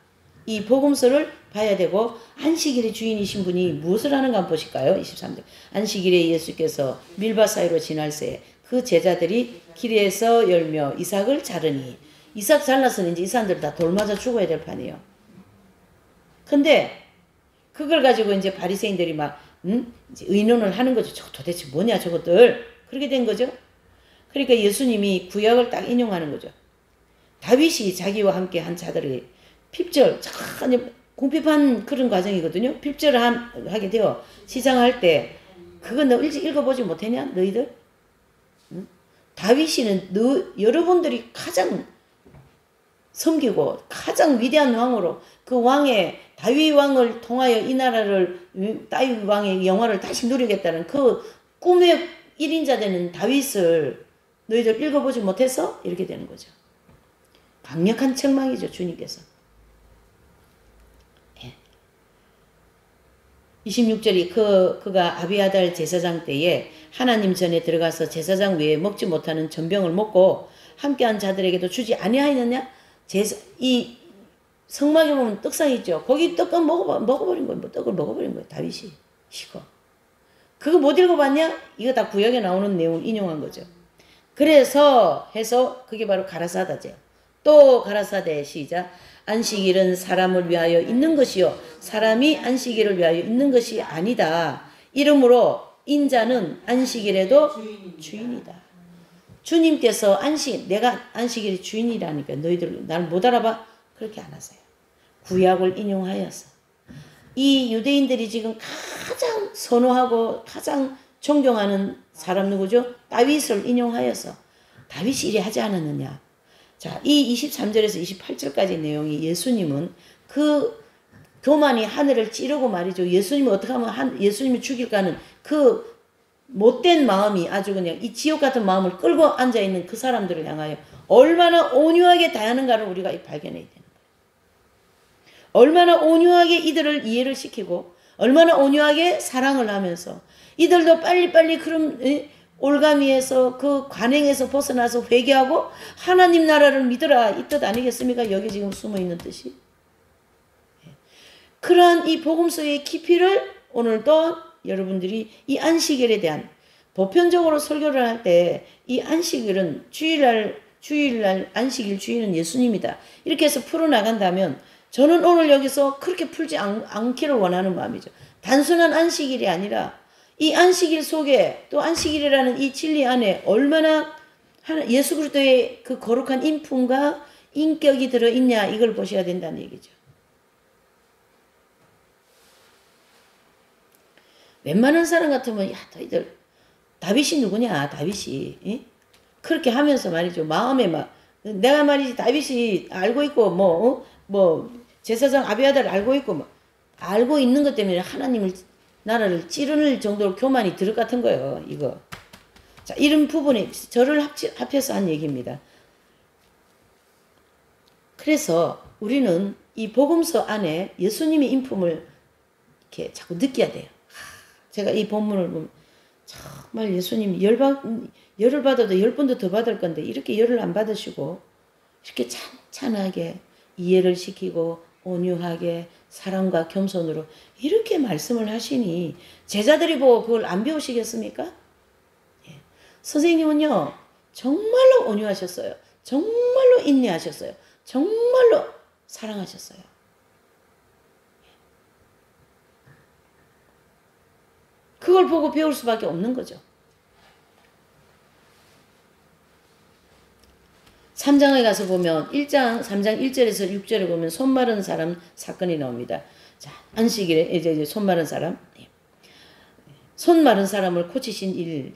[SPEAKER 1] 이 복음서를 봐야 되고 안식일의 주인이신 분이 무엇을 하는가 한번 보실까요? 23절. 안식일에 예수께서 밀밭 사이로 지날새 그 제자들이 길에서 열며 이삭을 자르니 이삭 잘라서는 이제 이 사람들 다 돌 맞아 죽어야 될 판이에요. 근데 그걸 가지고 이제 바리새인들이 막 이제 의논을 하는 거죠. 저거 도대체 뭐냐 저것들. 그렇게 된 거죠. 그러니까 예수님이 구약을 딱 인용하는 거죠. 다윗이 자기와 함께 한 자들이 핍절 참 궁핍한 그런 과정이거든요. 핍절을 하게 되어 시장할 때 그거 너 일찍 읽어보지 못했냐 너희들? 응? 다윗이는 여러분들이 가장 섬기고 가장 위대한 왕으로 그 왕의 다윗 왕을 통하여 이 나라를 다윗 왕의 영화를 다시 누리겠다는 그 꿈의 1인자 되는 다윗을 너희들 읽어보지 못해서 이렇게 되는 거죠. 강력한 책망이죠. 주님께서. 26절이 그가 아비아달 제사장 때에 하나님 전에 들어가서 제사장 외에 먹지 못하는 전병을 먹고 함께한 자들에게도 주지 아니하였느냐? 이 성막에 보면 떡상이 있죠. 거기 떡을 먹어버린 거예요. 떡을 먹어버린 거예요. 다윗이. 이거. 그거 못 읽어봤냐? 이거 다 구약에 나오는 내용을 인용한 거죠. 그래서 해서 그게 바로 가라사다죠. 또 가라사대 시작. 안식일은 사람을 위하여 있는 것이요 사람이 안식일을 위하여 있는 것이 아니다. 이러므로 인자는 안식일에도 주인이다. 주님께서 내가 안식일의 주인이라니까 너희들 나를 못 알아봐? 그렇게 안 하세요. 구약을 인용하여서 이 유대인들이 지금 가장 선호하고 가장 존경하는 사람 누구죠? 다윗을 인용하여서 다윗이 이래 하지 않았느냐. 자, 이 23절에서 28절까지 내용이 예수님은 그 교만이 하늘을 찌르고 말이죠. 예수님이 어떻게 하면 예수님이 죽일까는 그 못된 마음이 아주 그냥 이 지옥 같은 마음을 끌고 앉아있는 그 사람들을 향하여 얼마나 온유하게 대하는가를 우리가 발견해야 되는 거예요. 얼마나 온유하게 이들을 이해를 시키고 얼마나 온유하게 사랑을 하면서 이들도 빨리빨리 그런 올가미에서 그 관행에서 벗어나서 회개하고 하나님 나라를 믿으라 이 뜻 아니겠습니까? 여기 지금 숨어있는 뜻이. 그러한 이 복음서의 깊이를 오늘도 여러분들이 이 안식일에 대한 보편적으로 설교를 할 때 이 안식일은 주일날 안식일 주인은 예수님이다. 이렇게 해서 풀어나간다면 저는 오늘 여기서 그렇게 풀지 않기를 원하는 마음이죠. 단순한 안식일이 아니라 이 안식일 속에 또 안식일이라는 이 진리 안에 얼마나 예수 그리스도의 그 거룩한 인품과 인격이 들어있냐 이걸 보셔야 된다는 얘기죠. 웬만한 사람 같으면 야 너희들 다윗이 누구냐 다윗이 그렇게 하면서 말이죠. 마음에 막 내가 말이지 다윗이 알고 있고 뭐 제사장 아비아달 알고 있고 뭐 알고 있는 것 때문에 하나님을 나라를 찌르는 정도로 교만이 들을 것 같은 거예요. 이거. 자, 이런 부분에 저를 합해서 한 얘기입니다. 그래서 우리는 이 복음서 안에 예수님의 인품을 이렇게 자꾸 느껴야 돼요. 제가 이 본문을 보면 정말 예수님 열을 받아도 10번도 더 받을 건데 이렇게 열을 안 받으시고 이렇게 찬찬하게 이해를 시키고 온유하게 사랑과 겸손으로 이렇게 말씀을 하시니 제자들이 보고 그걸 안 배우시겠습니까? 예. 선생님은요 정말로 온유하셨어요. 정말로 인내하셨어요. 정말로 사랑하셨어요. 그걸 보고 배울 수밖에 없는 거죠. 3장에 가서 보면 1장 3장 1절에서 6절에 보면 손 마른 사람 사건이 나옵니다. 자, 안식일에 이제 손 마른 사람. 손 마른 사람을 고치신 일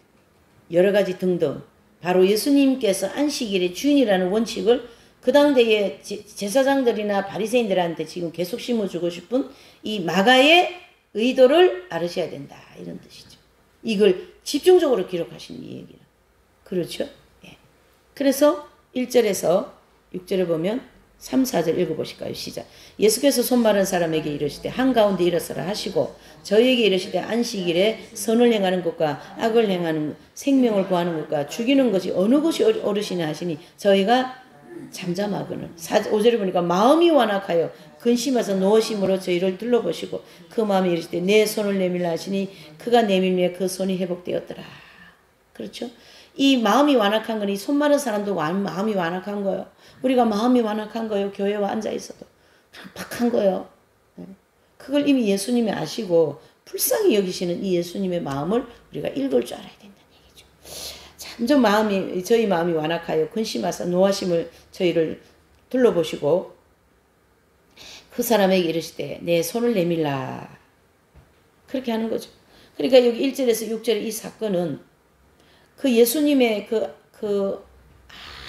[SPEAKER 1] 여러 가지 등등. 바로 예수님께서 안식일의 주인이라는 원칙을 그 당대의 제사장들이나 바리새인들한테 지금 계속 심어주고 싶은 이 마가의 의도를 알으셔야 된다. 이런 뜻이죠. 이걸 집중적으로 기록하신 이 얘기는. 그렇죠? 예. 그래서 1절에서 6절에 보면 3, 4절 읽어보실까요? 시작. 예수께서 손 마른 사람에게 이르시되 한가운데 일어서라 하시고 저희에게 이르시되 안식일에 선을 행하는 것과 악을 행하는 생명을 구하는 것과 죽이는 것이 어느 것이 옳으시냐 하시니 저희가 잠잠하거늘. 5절에 보니까 마음이 완악하여 근심해서 노심으로 저희를 둘러보시고 그 마음이 이르시되 내 손을 내밀라 하시니 그가 내밀매 그 손이 회복되었더라. 그렇죠? 이 마음이 완악한 건 이 손 마른 사람도 마음이 완악한 거예요. 우리가 마음이 완악한 거예요. 교회에 앉아 있어도 팍팍한 거예요. 그걸 이미 예수님이 아시고 불쌍히 여기시는 이 예수님의 마음을 우리가 읽을 줄 알아야 된다는 얘기죠. 점점 저희 마음이 완악하여 근심하사 노하심을 저희를 둘러보시고 그 사람에게 이르시되 내 손을 내밀라. 그렇게 하는 거죠. 그러니까 여기 1절에서 6절의 이 사건은 그 예수님의 그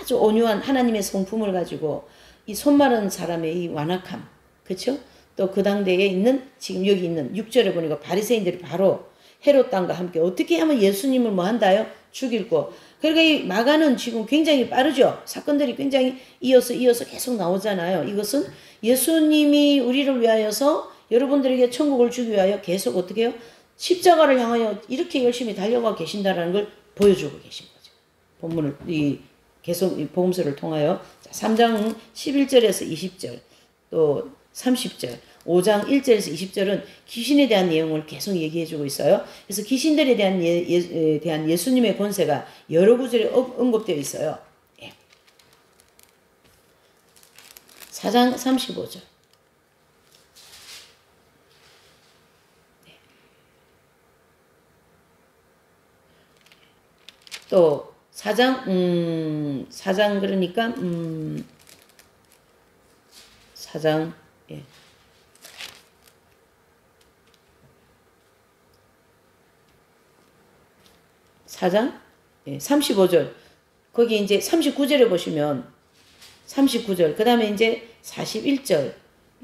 [SPEAKER 1] 아주 온유한 하나님의 성품을 가지고 이 손 마른 사람의 이 완악함, 그렇죠? 또 그 당대에 있는 지금 여기 있는 6절에 보니까 바리새인들이 바로 헤롯 왕과 함께 어떻게 하면 예수님을 뭐 한다요? 죽일 거. 그러니까 이 마가는 지금 굉장히 빠르죠. 사건들이 굉장히 이어서 계속 나오잖아요. 이것은 예수님이 우리를 위하여서 여러분들에게 천국을 주기 위하여 계속 어떻게 해요? 십자가를 향하여 이렇게 열심히 달려가 계신다라는 걸 보여주고 계신 거죠. 본문을 계속 이 복음서를 통하여 3장 11절에서 20절 또 30절 5장 1절에서 20절은 귀신에 대한 내용을 계속 얘기해주고 있어요. 그래서 귀신들에 대한 예수님의 권세가 여러 구절에 언급되어 있어요. 예. 4장 35절 또 4장 그러니까 4장 예. 4장 예, 35절 거기 이제 39절에 보시면 39절 그 다음에 이제 41절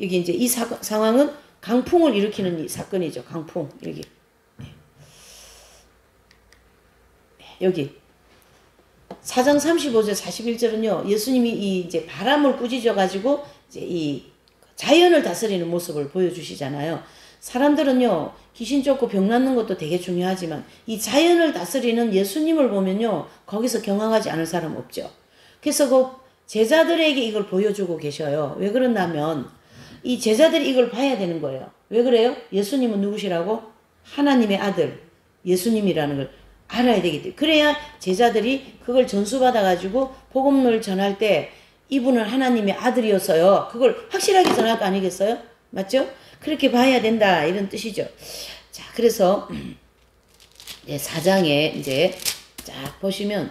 [SPEAKER 1] 여기 이제 이 상황은 강풍을 일으키는 이 사건이죠. 강풍 여기 여기 4장 35절 41절은요. 예수님이 이제 바람을 꾸짖어 가지고 이제 이 자연을 다스리는 모습을 보여주시잖아요. 사람들은요. 귀신 쫓고 병 낫는 것도 되게 중요하지만 이 자연을 다스리는 예수님을 보면요. 거기서 경악하지 않을 사람 없죠. 그래서 그 제자들에게 이걸 보여주고 계셔요. 왜 그러냐면 이 제자들이 이걸 봐야 되는 거예요. 왜 그래요? 예수님은 누구시라고? 하나님의 아들 예수님이라는 걸 알아야 되기 때문에 그래야 제자들이 그걸 전수받아가지고 복음을 전할 때 이분은 하나님의 아들이었어요. 그걸 확실하게 전할 거 아니겠어요? 맞죠? 그렇게 봐야 된다 이런 뜻이죠. 자 그래서 4장에 이제 쫙 보시면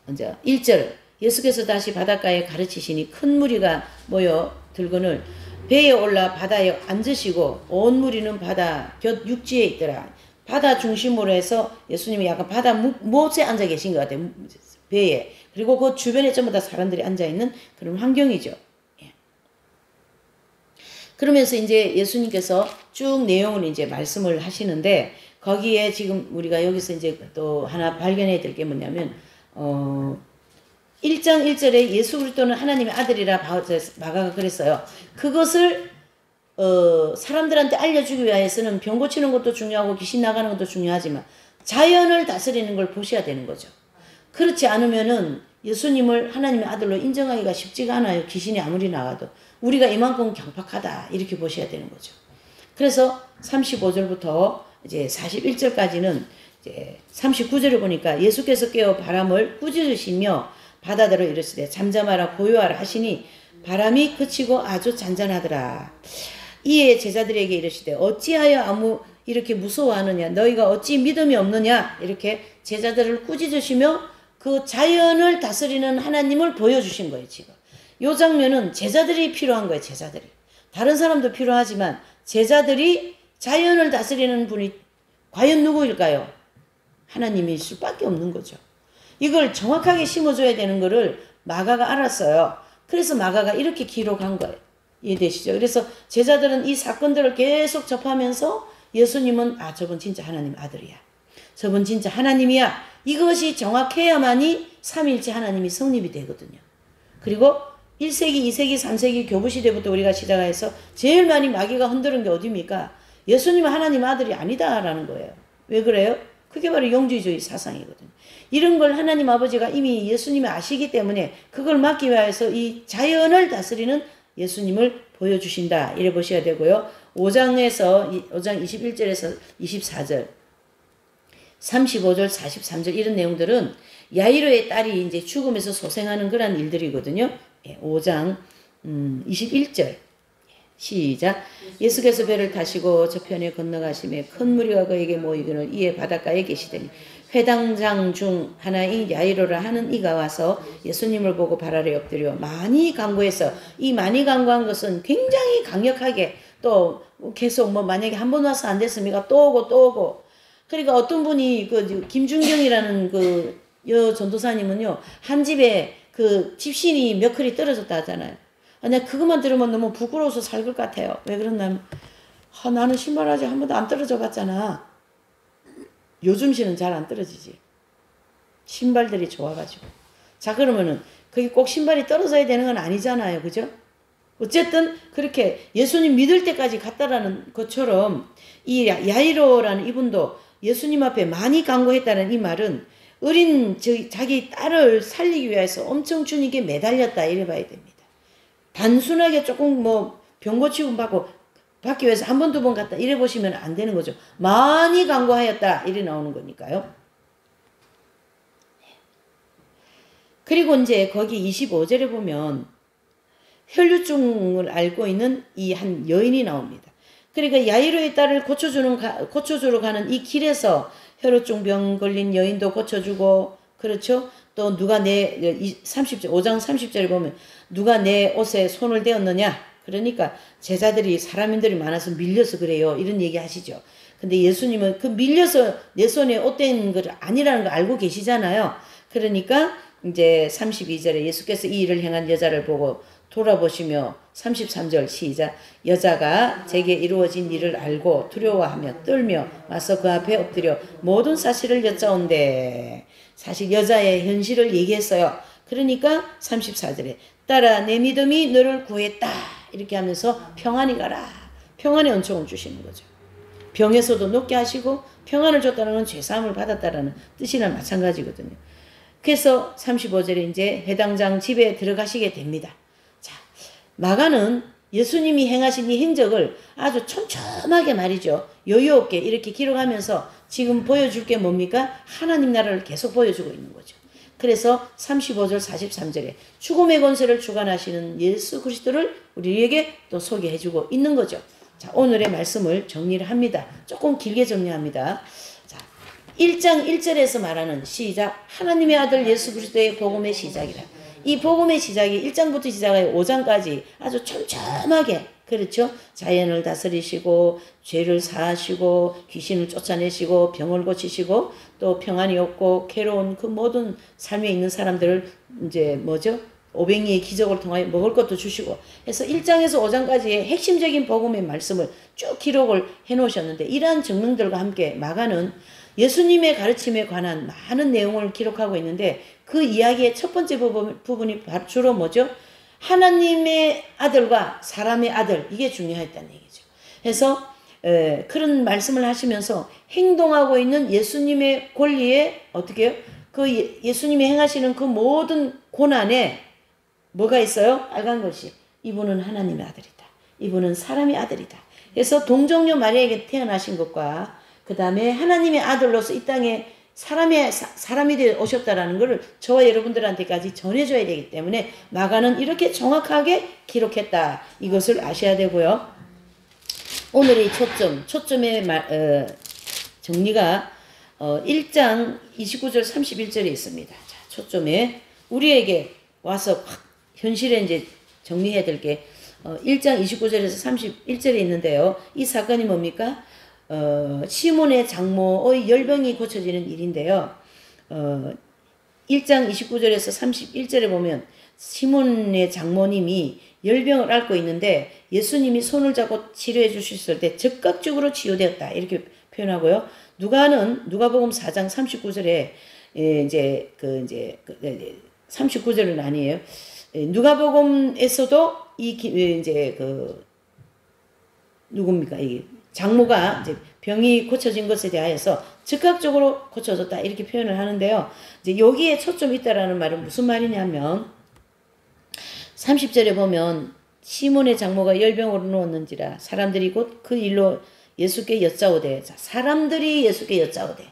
[SPEAKER 1] 먼저 1절 예수께서 다시 바닷가에 가르치시니 큰 무리가 모여 들거늘 배에 올라 바다에 앉으시고 온 무리는 바다 곁 육지에 있더라. 바다 중심으로 해서 예수님이 약간 바다 못에 앉아 계신 것 같아요. 배에. 그리고 그 주변에 전부 다 사람들이 앉아있는 그런 환경이죠. 예. 그러면서 이제 예수님께서 쭉 내용을 이제 말씀을 하시는데 거기에 지금 우리가 여기서 이제 또 하나 발견해야 될 게 뭐냐면 1장 1절에 예수 그리스도는 하나님의 아들이라 마가가 그랬어요. 그것을 사람들한테 알려주기 위해서는 병 고치는 것도 중요하고 귀신 나가는 것도 중요하지만 자연을 다스리는 걸 보셔야 되는 거죠. 그렇지 않으면은 예수님을 하나님의 아들로 인정하기가 쉽지가 않아요. 귀신이 아무리 나와도. 우리가 이만큼 경박하다 이렇게 보셔야 되는 거죠. 그래서 35절부터 이제 41절까지는 이제 39절을 보니까 예수께서 깨어 바람을 꾸짖으시며 바다대로 이르시되 잠잠하라 고요하라 하시니 바람이 그치고 아주 잔잔하더라. 이에 제자들에게 이르시되 어찌하여 아무 이렇게 무서워하느냐 너희가 어찌 믿음이 없느냐 이렇게 제자들을 꾸짖으시며 그 자연을 다스리는 하나님을 보여주신 거예요, 지금. 요 장면은 제자들이 필요한 거예요, 제자들이. 다른 사람도 필요하지만 제자들이 자연을 다스리는 분이 과연 누구일까요? 하나님일 수밖에 없는 거죠. 이걸 정확하게 심어줘야 되는 거를 마가가 알았어요. 그래서 마가가 이렇게 기록한 거예요. 이해되시죠? 그래서 제자들은 이 사건들을 계속 접하면서 예수님은 저분 진짜 하나님 아들이야. 저분 진짜 하나님이야. 이것이 정확해야만이 삼위일체 하나님이 성립이 되거든요. 그리고 1세기, 2세기, 3세기 교부시대부터 우리가 시작해서 제일 많이 마귀가 흔드는 게 어디입니까? 예수님은 하나님 아들이 아니다라는 거예요. 왜 그래요? 그게 바로 영주주의 사상이거든요. 이런 걸 하나님 아버지가 이미 예수님이 아시기 때문에 그걸 막기 위해서 이 자연을 다스리는 예수님을 보여주신다. 이래 보셔야 되고요. 5장 21절에서 24절, 35절, 43절 이런 내용들은 야이로의 딸이 이제 죽음에서 소생하는 그런 일들이거든요. 5장 21절 시작. 예수께서 배를 타시고 저편에 건너가시매 큰 무리가 그에게 모이기를 이에 바닷가에 계시더니 회당장 중 하나인 야이로라 하는 이가 와서 예수님을 보고 발 아래 엎드려 많이 간구해서, 이 많이 간구한 것은 굉장히 강력하게 또 계속 만약에 한 번 와서 안 됐습니까? 또 오고 또 오고. 그러니까 어떤 분이 김준경이라는 여 전도사님은요, 한 집에 집신이 몇 컬이 떨어졌다 하잖아요. 내가 그것만 들으면 너무 부끄러워서 살 것 같아요. 왜 그러냐면 나는 신발 아직 한 번도 안 떨어져 봤잖아. 요즘 신은 잘 안 떨어지지. 신발들이 좋아가지고. 자, 그러면은 그게 꼭 신발이 떨어져야 되는 건 아니잖아요. 그죠? 어쨌든 그렇게 예수님 믿을 때까지 갔다라는 것처럼 이 야이로라는 이분도 예수님 앞에 많이 간구했다는 이 말은 어린 자기 딸을 살리기 위해서 엄청 주님께 매달렸다 이래 봐야 됩니다. 단순하게 조금 병 고치고 받기 위해서 한 번, 두 번 갔다 이래 보시면 안 되는 거죠. 많이 간구하였다 이래 나오는 거니까요. 그리고 이제 거기 25절에 보면 혈류증을 앓고 있는 이 한 여인이 나옵니다. 그러니까 야이로의 딸을 고쳐주러 가는 이 길에서 혈류증 병 걸린 여인도 고쳐주고, 그렇죠? 또 누가 5장 30절에 보면 누가 내 옷에 손을 대었느냐? 그러니까 제자들이 사람들이 많아서 밀려서 그래요. 이런 얘기 하시죠. 근데 예수님은 밀려서 내 손에 옷 댄 걸 아니라는 거 알고 계시잖아요. 그러니까 이제 32절에 예수께서 이 일을 행한 여자를 보고 돌아보시며 33절 시작. 여자가 제게 이루어진 일을 알고 두려워하며 떨며 와서 그 앞에 엎드려 모든 사실을 여짜온대. 사실 여자의 현실을 얘기했어요. 그러니까 34절에 딸아 내 믿음이 너를 구했다 이렇게 하면서 평안히 가라. 평안의 은총을 주시는 거죠. 병에서도 눕게 하시고 평안을 줬다는 건 죄사함을 받았다라는 뜻이나 마찬가지거든요. 그래서 35절에 이제 회당장 집에 들어가시게 됩니다. 자, 마가는 예수님이 행하신 이 행적을 아주 촘촘하게 말이죠. 여유 없게 이렇게 기록하면서 지금 보여줄 게 뭡니까? 하나님 나라를 계속 보여주고 있는 거죠. 그래서 35절 43절에 죽음의 권세를 주관하시는 예수 그리스도를 우리에게 또 소개해주고 있는 거죠. 자, 오늘의 말씀을 정리를 합니다. 조금 길게 정리합니다. 자, 1장 1절에서 말하는 시작. 하나님의 아들 예수 그리스도의 복음의 시작이라. 이 복음의 시작이 1장부터 시작하여 5장까지 아주 촘촘하게, 그렇죠? 자연을 다스리시고 죄를 사하시고 귀신을 쫓아내시고 병을 고치시고 또 평안이 없고 괴로운 그 모든 삶에 있는 사람들을 이제 500리의 기적을 통하여 먹을 것도 주시고 해서 1장에서 5장까지의 핵심적인 복음의 말씀을 쭉 기록을 해 놓으셨는데, 이러한 증명들과 함께 마가는 예수님의 가르침에 관한 많은 내용을 기록하고 있는데 그 이야기의 첫 번째 부분이 주로 뭐죠? 하나님의 아들과 사람의 아들, 이게 중요했다는 얘기죠. 그래서 그런 말씀을 하시면서 행동하고 있는 예수님의 권리에 어떻게 해요? 그 예수님이 행하시는 그 모든 고난에 뭐가 있어요? 빨간 것이. 이분은 하나님의 아들이다. 이분은 사람의 아들이다. 그래서 동정녀 마리아에게 태어나신 것과 그 다음에 하나님의 아들로서 이 땅에 사람이 되어 오셨다라는 것을 저와 여러분들한테까지 전해줘야 되기 때문에 마가는 이렇게 정확하게 기록했다. 이것을 아셔야 되고요. 오늘의 초점의 정리가 1장 29절 31절에 있습니다. 자, 초점에 우리에게 와서 확 현실에 이제 정리해야 될 게 1장 29절에서 31절에 있는데요. 이 사건이 뭡니까? 시몬의 장모의 열병이 고쳐지는 일인데요. 1장 29절에서 31절에 보면 시몬의 장모님이 열병을 앓고 있는데 예수님이 손을 잡고 치료해 주셨을 때 즉각적으로 치유되었다. 이렇게 표현하고요. 누가복음 4장 39절에 이제 39절은 아니에요. 누가복음에서도 이제 누굽니까? 이 장모가 이제 병이 고쳐진 것에 대하여서 즉각적으로 고쳐졌다. 이렇게 표현을 하는데요. 이제 여기에 초점이 있다라는 말은 무슨 말이냐면 30절에 보면 시몬의 장모가 열병으로 누웠는지라 사람들이 곧 그 일로 예수께 여짜오되. 자, 사람들이 예수께 여짜오되.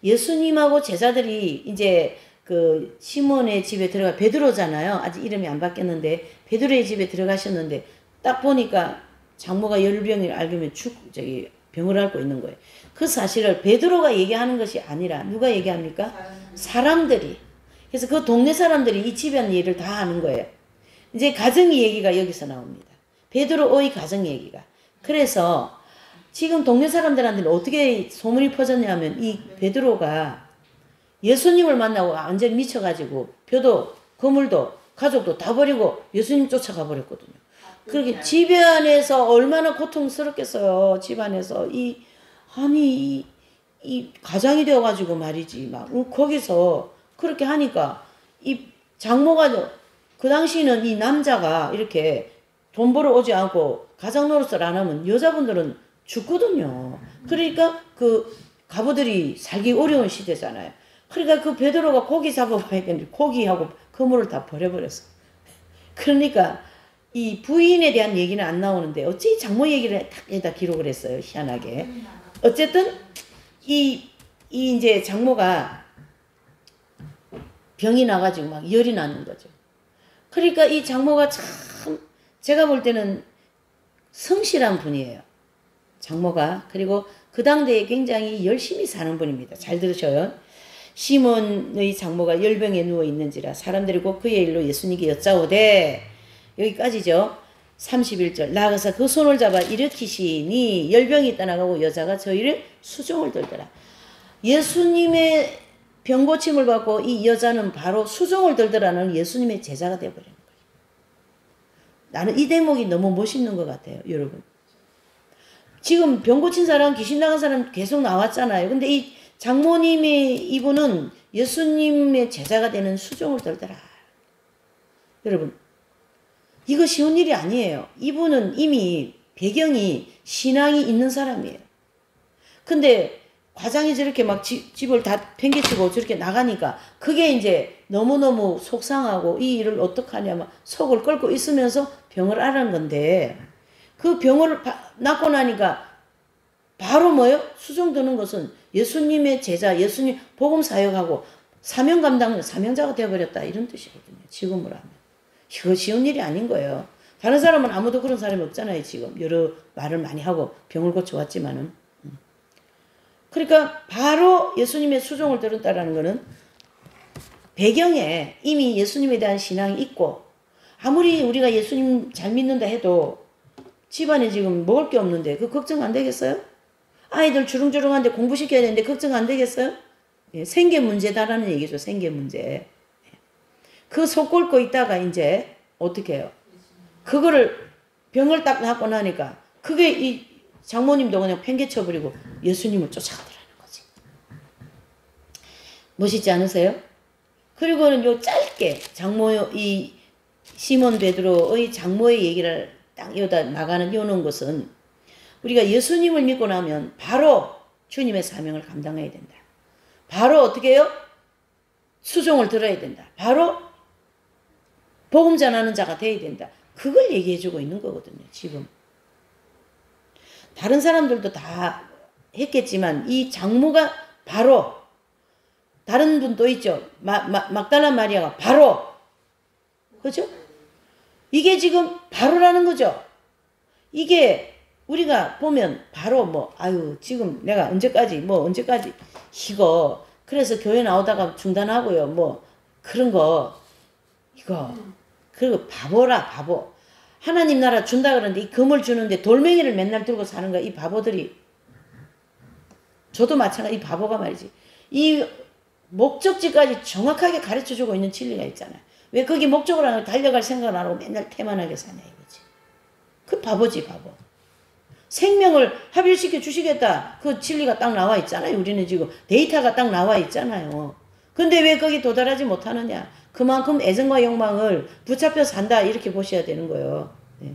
[SPEAKER 1] 예수님하고 제자들이 이제 그 시몬의 집에 들어가 베드로잖아요. 아직 이름이 안 바뀌었는데 베드로의 집에 들어가셨는데 딱 보니까 장모가 열병을 앓으면 병을 앓고 있는 거예요. 그 사실을 베드로가 얘기하는 것이 아니라 누가 얘기합니까? 사람들이. 그래서 그 동네 사람들이 이 집안 일을 다 하는 거예요. 이제 가정 얘기가 여기서 나옵니다. 베드로의 가정 얘기가. 그래서 지금 동네 사람들한테는 어떻게 소문이 퍼졌냐면 이 베드로가 예수님을 만나고 완전히 미쳐가지고 벼도 거물도 가족도 다 버리고 예수님 쫓아가 버렸거든요. 그렇게 집안에서 얼마나 고통스럽겠어요. 집안에서 이 가장이 되어가지고 말이지 막 거기서 그렇게 하니까 이 장모가 그 당시는 이 남자가 이렇게 돈 벌어 오지 않고 가장 노릇을 안 하면 여자분들은 죽거든요. 그러니까 그 가부들이 살기 어려운 시대잖아요. 그러니까 그 베드로가 고기 잡아봐야 되는데 고기하고 그물을 다 버려버렸어. 그러니까 이 부인에 대한 얘기는 안 나오는데 어찌 장모 얘기를 딱 여기다 기록을 했어요. 희한하게. 어쨌든 이 이제 장모가 병이 나가지고 막 열이 나는 거죠. 그러니까 이 장모가 참 제가 볼 때는 성실한 분이에요. 장모가. 그리고 그 당대에 굉장히 열심히 사는 분입니다. 잘 들으셔요. 시몬의 장모가 열병에 누워 있는지라 사람들이 곧 그의 일로 예수님께 여짜오되. 여기까지죠. 31절. 나가서 그 손을 잡아 일으키시니 열병이 떠나가고 여자가 저희를 수종을 들더라. 예수님의 병고침을 받고 이 여자는 바로 수종을 들더라는 예수님의 제자가 되어버리는 거예요. 나는 이 대목이 너무 멋있는 것 같아요. 여러분. 지금 병고친 사람, 귀신 나간 사람 계속 나왔잖아요. 근데 이 장모님의 이분은 예수님의 제자가 되는 수종을 들더라. 여러분. 이거 쉬운 일이 아니에요. 이분은 이미 배경이 신앙이 있는 사람이에요. 근데 과장이 저렇게 막 집을 다 팽개치고 저렇게 나가니까 그게 이제 너무너무 속상하고 이 일을 어떡하냐 막 속을 끓고 있으면서 병을 앓은 건데 그 병을 낫고 나니까 바로 뭐예요? 수종 드는 것은 예수님의 제자, 예수님 복음 사역하고 사명 감당 사명자가 되어버렸다 이런 뜻이거든요. 지금으로 하면. 이거 쉬운 일이 아닌 거예요. 다른 사람은 아무도 그런 사람이 없잖아요. 지금 여러 말을 많이 하고 병을 고쳐왔지만은. 그러니까 바로 예수님의 수종을 들었다라는 것은 배경에 이미 예수님에 대한 신앙이 있고 아무리 우리가 예수님 잘 믿는다 해도 집안에 지금 먹을 게 없는데 그 걱정 안 되겠어요? 아이들 주릉주릉한데 공부시켜야 되는데 걱정 안 되겠어요? 예, 생계 문제다라는 얘기죠. 생계 문제. 그 속 끓고 있다가 이제 어떻게 해요? 그거를 병을 딱 낫고 나니까 그게 이 장모님도 그냥 팽개쳐버리고 예수님을 쫓아가더라는 거지. 멋있지 않으세요? 그리고는 요 짧게 이 시몬 베드로의 장모의 얘기를 딱 여기다 나가는 요는 것은 우리가 예수님을 믿고 나면 바로 주님의 사명을 감당해야 된다. 바로 어떻게 해요? 수종을 들어야 된다. 바로 복음 전하는 자가 되어야 된다. 그걸 얘기해주고 있는 거거든요. 지금. 다른 사람들도 다 했겠지만 이 장모가 바로 다른 분도 있죠. 막달라 마리아가 바로 그죠? 이게 지금 바로라는 거죠. 이게 우리가 보면 바로 지금 내가 언제까지 이거 그래서 교회 나오다가 중단하고요. 그런 거 이거 그리고 바보라 바보. 하나님 나라 준다 그러는데 이 금을 주는데 돌멩이를 맨날 들고 사는 거야. 이 바보들이. 저도 마찬가지. 이 바보가 말이지. 이 목적지까지 정확하게 가르쳐주고 있는 진리가 있잖아요. 왜 거기 목적으로 안 달려갈 생각을 안 하고 맨날 태만하게 사냐 이거지. 그 바보지 바보. 생명을 합일시켜 주시겠다. 그 진리가 딱 나와 있잖아요. 우리는 지금 데이터가 딱 나와 있잖아요. 근데 왜 거기 도달하지 못하느냐. 그만큼 애정과 욕망을 붙잡혀 산다. 이렇게 보셔야 되는 거예요. 네.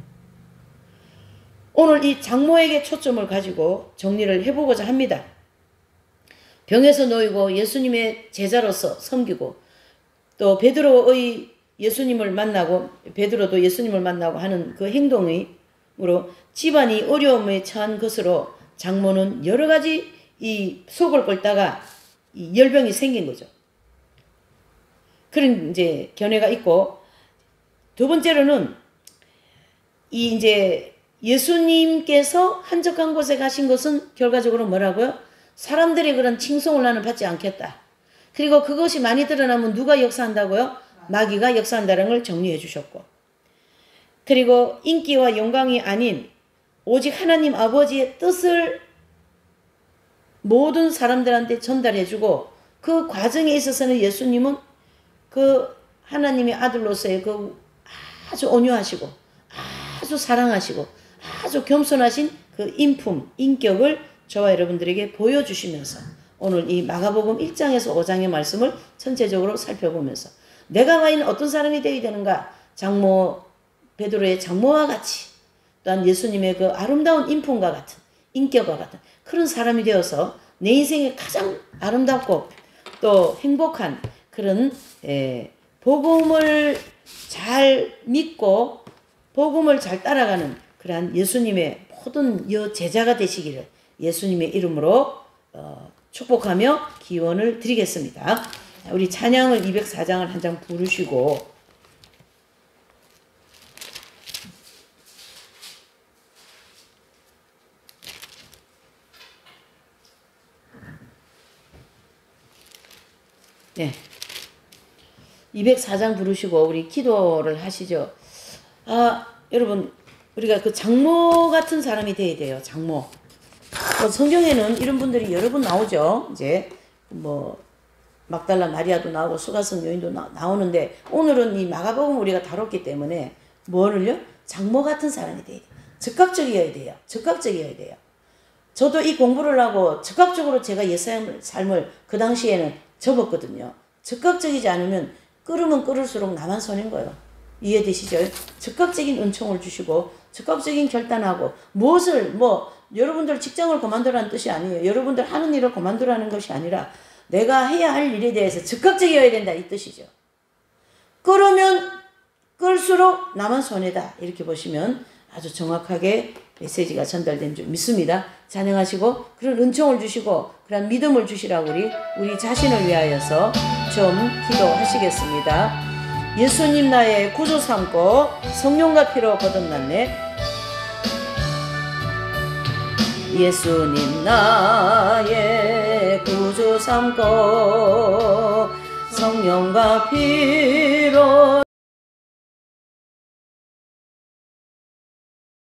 [SPEAKER 1] 오늘 이 장모에게 초점을 가지고 정리를 해보고자 합니다. 병에서 놓이고 예수님의 제자로서 섬기고 또 베드로의 예수님을 만나고 베드로도 예수님을 만나고 하는 그 행동으로 집안이 어려움에 처한 것으로 장모는 여러 가지 이 속을 끓다가 이 열병이 생긴 거죠. 그런 이제 견해가 있고 두 번째로는 이 이제 예수님께서 한적한 곳에 가신 것은 결과적으로 뭐라고요? 사람들의 그런 칭송을 나는 받지 않겠다. 그리고 그것이 많이 드러나면 누가 역사한다고요? 마귀가 역사한다는 걸 정리해 주셨고 그리고 인기와 영광이 아닌 오직 하나님 아버지의 뜻을 모든 사람들한테 전달해 주고 그 과정에 있어서는 예수님은 그 하나님의 아들로서의 그 아주 온유하시고 아주 사랑하시고 아주 겸손하신 그 인품, 인격을 저와 여러분들에게 보여주시면서 오늘 이 마가복음 1장에서 5장의 말씀을 전체적으로 살펴보면서 내가 과연 어떤 사람이 되어야 되는가? 장모, 베드로의 장모와 같이 또한 예수님의 그 아름다운 인품과 같은 인격과 같은 그런 사람이 되어서 내 인생에 가장 아름답고 또 행복한 그런 복음을 잘 믿고 복음을 잘 따라가는 그러한 예수님의 모든 제자가 되시기를 예수님의 이름으로 축복하며 기원을 드리겠습니다. 우리 찬양을 204장을 한 장 부르시고 네. 204장 부르시고 우리 기도를 하시죠. 여러분 우리가 그 장모 같은 사람이 돼야 돼요. 장모. 성경에는 이런 분들이 여러 분 나오죠. 이제 뭐 막달라 마리아도 나오고 수가성 여인도 나오는데 오늘은 이 마가복음 우리가 다뤘기 때문에 뭐를요? 장모 같은 사람이 돼야 돼요. 적극적이어야 돼요. 적극적이어야 돼요. 저도 이 공부를 하고 적극적으로 제가 옛 삶을 그 당시에는 접었거든요. 적극적이지 않으면 끓으면 끓을수록 나만 손해인 거예요. 이해되시죠? 적극적인 은총을 주시고 적극적인 결단하고 무엇을 여러분들 직장을 그만두라는 뜻이 아니에요. 여러분들 하는 일을 그만두라는 것이 아니라 내가 해야 할 일에 대해서 적극적이어야 된다 이 뜻이죠. 끓으면 끓수록 나만 손해다 이렇게 보시면 아주 정확하게 메시지가 전달된 줄 믿습니다. 찬양하시고 그런 은총을 주시고 그런 믿음을 주시라고 우리 자신을 위하여서 좀 기도하시겠습니다. 예수님 나의 구주 삼고 성령과 피로 거듭났네. 예수님 나의 구주 삼고 성령과 피로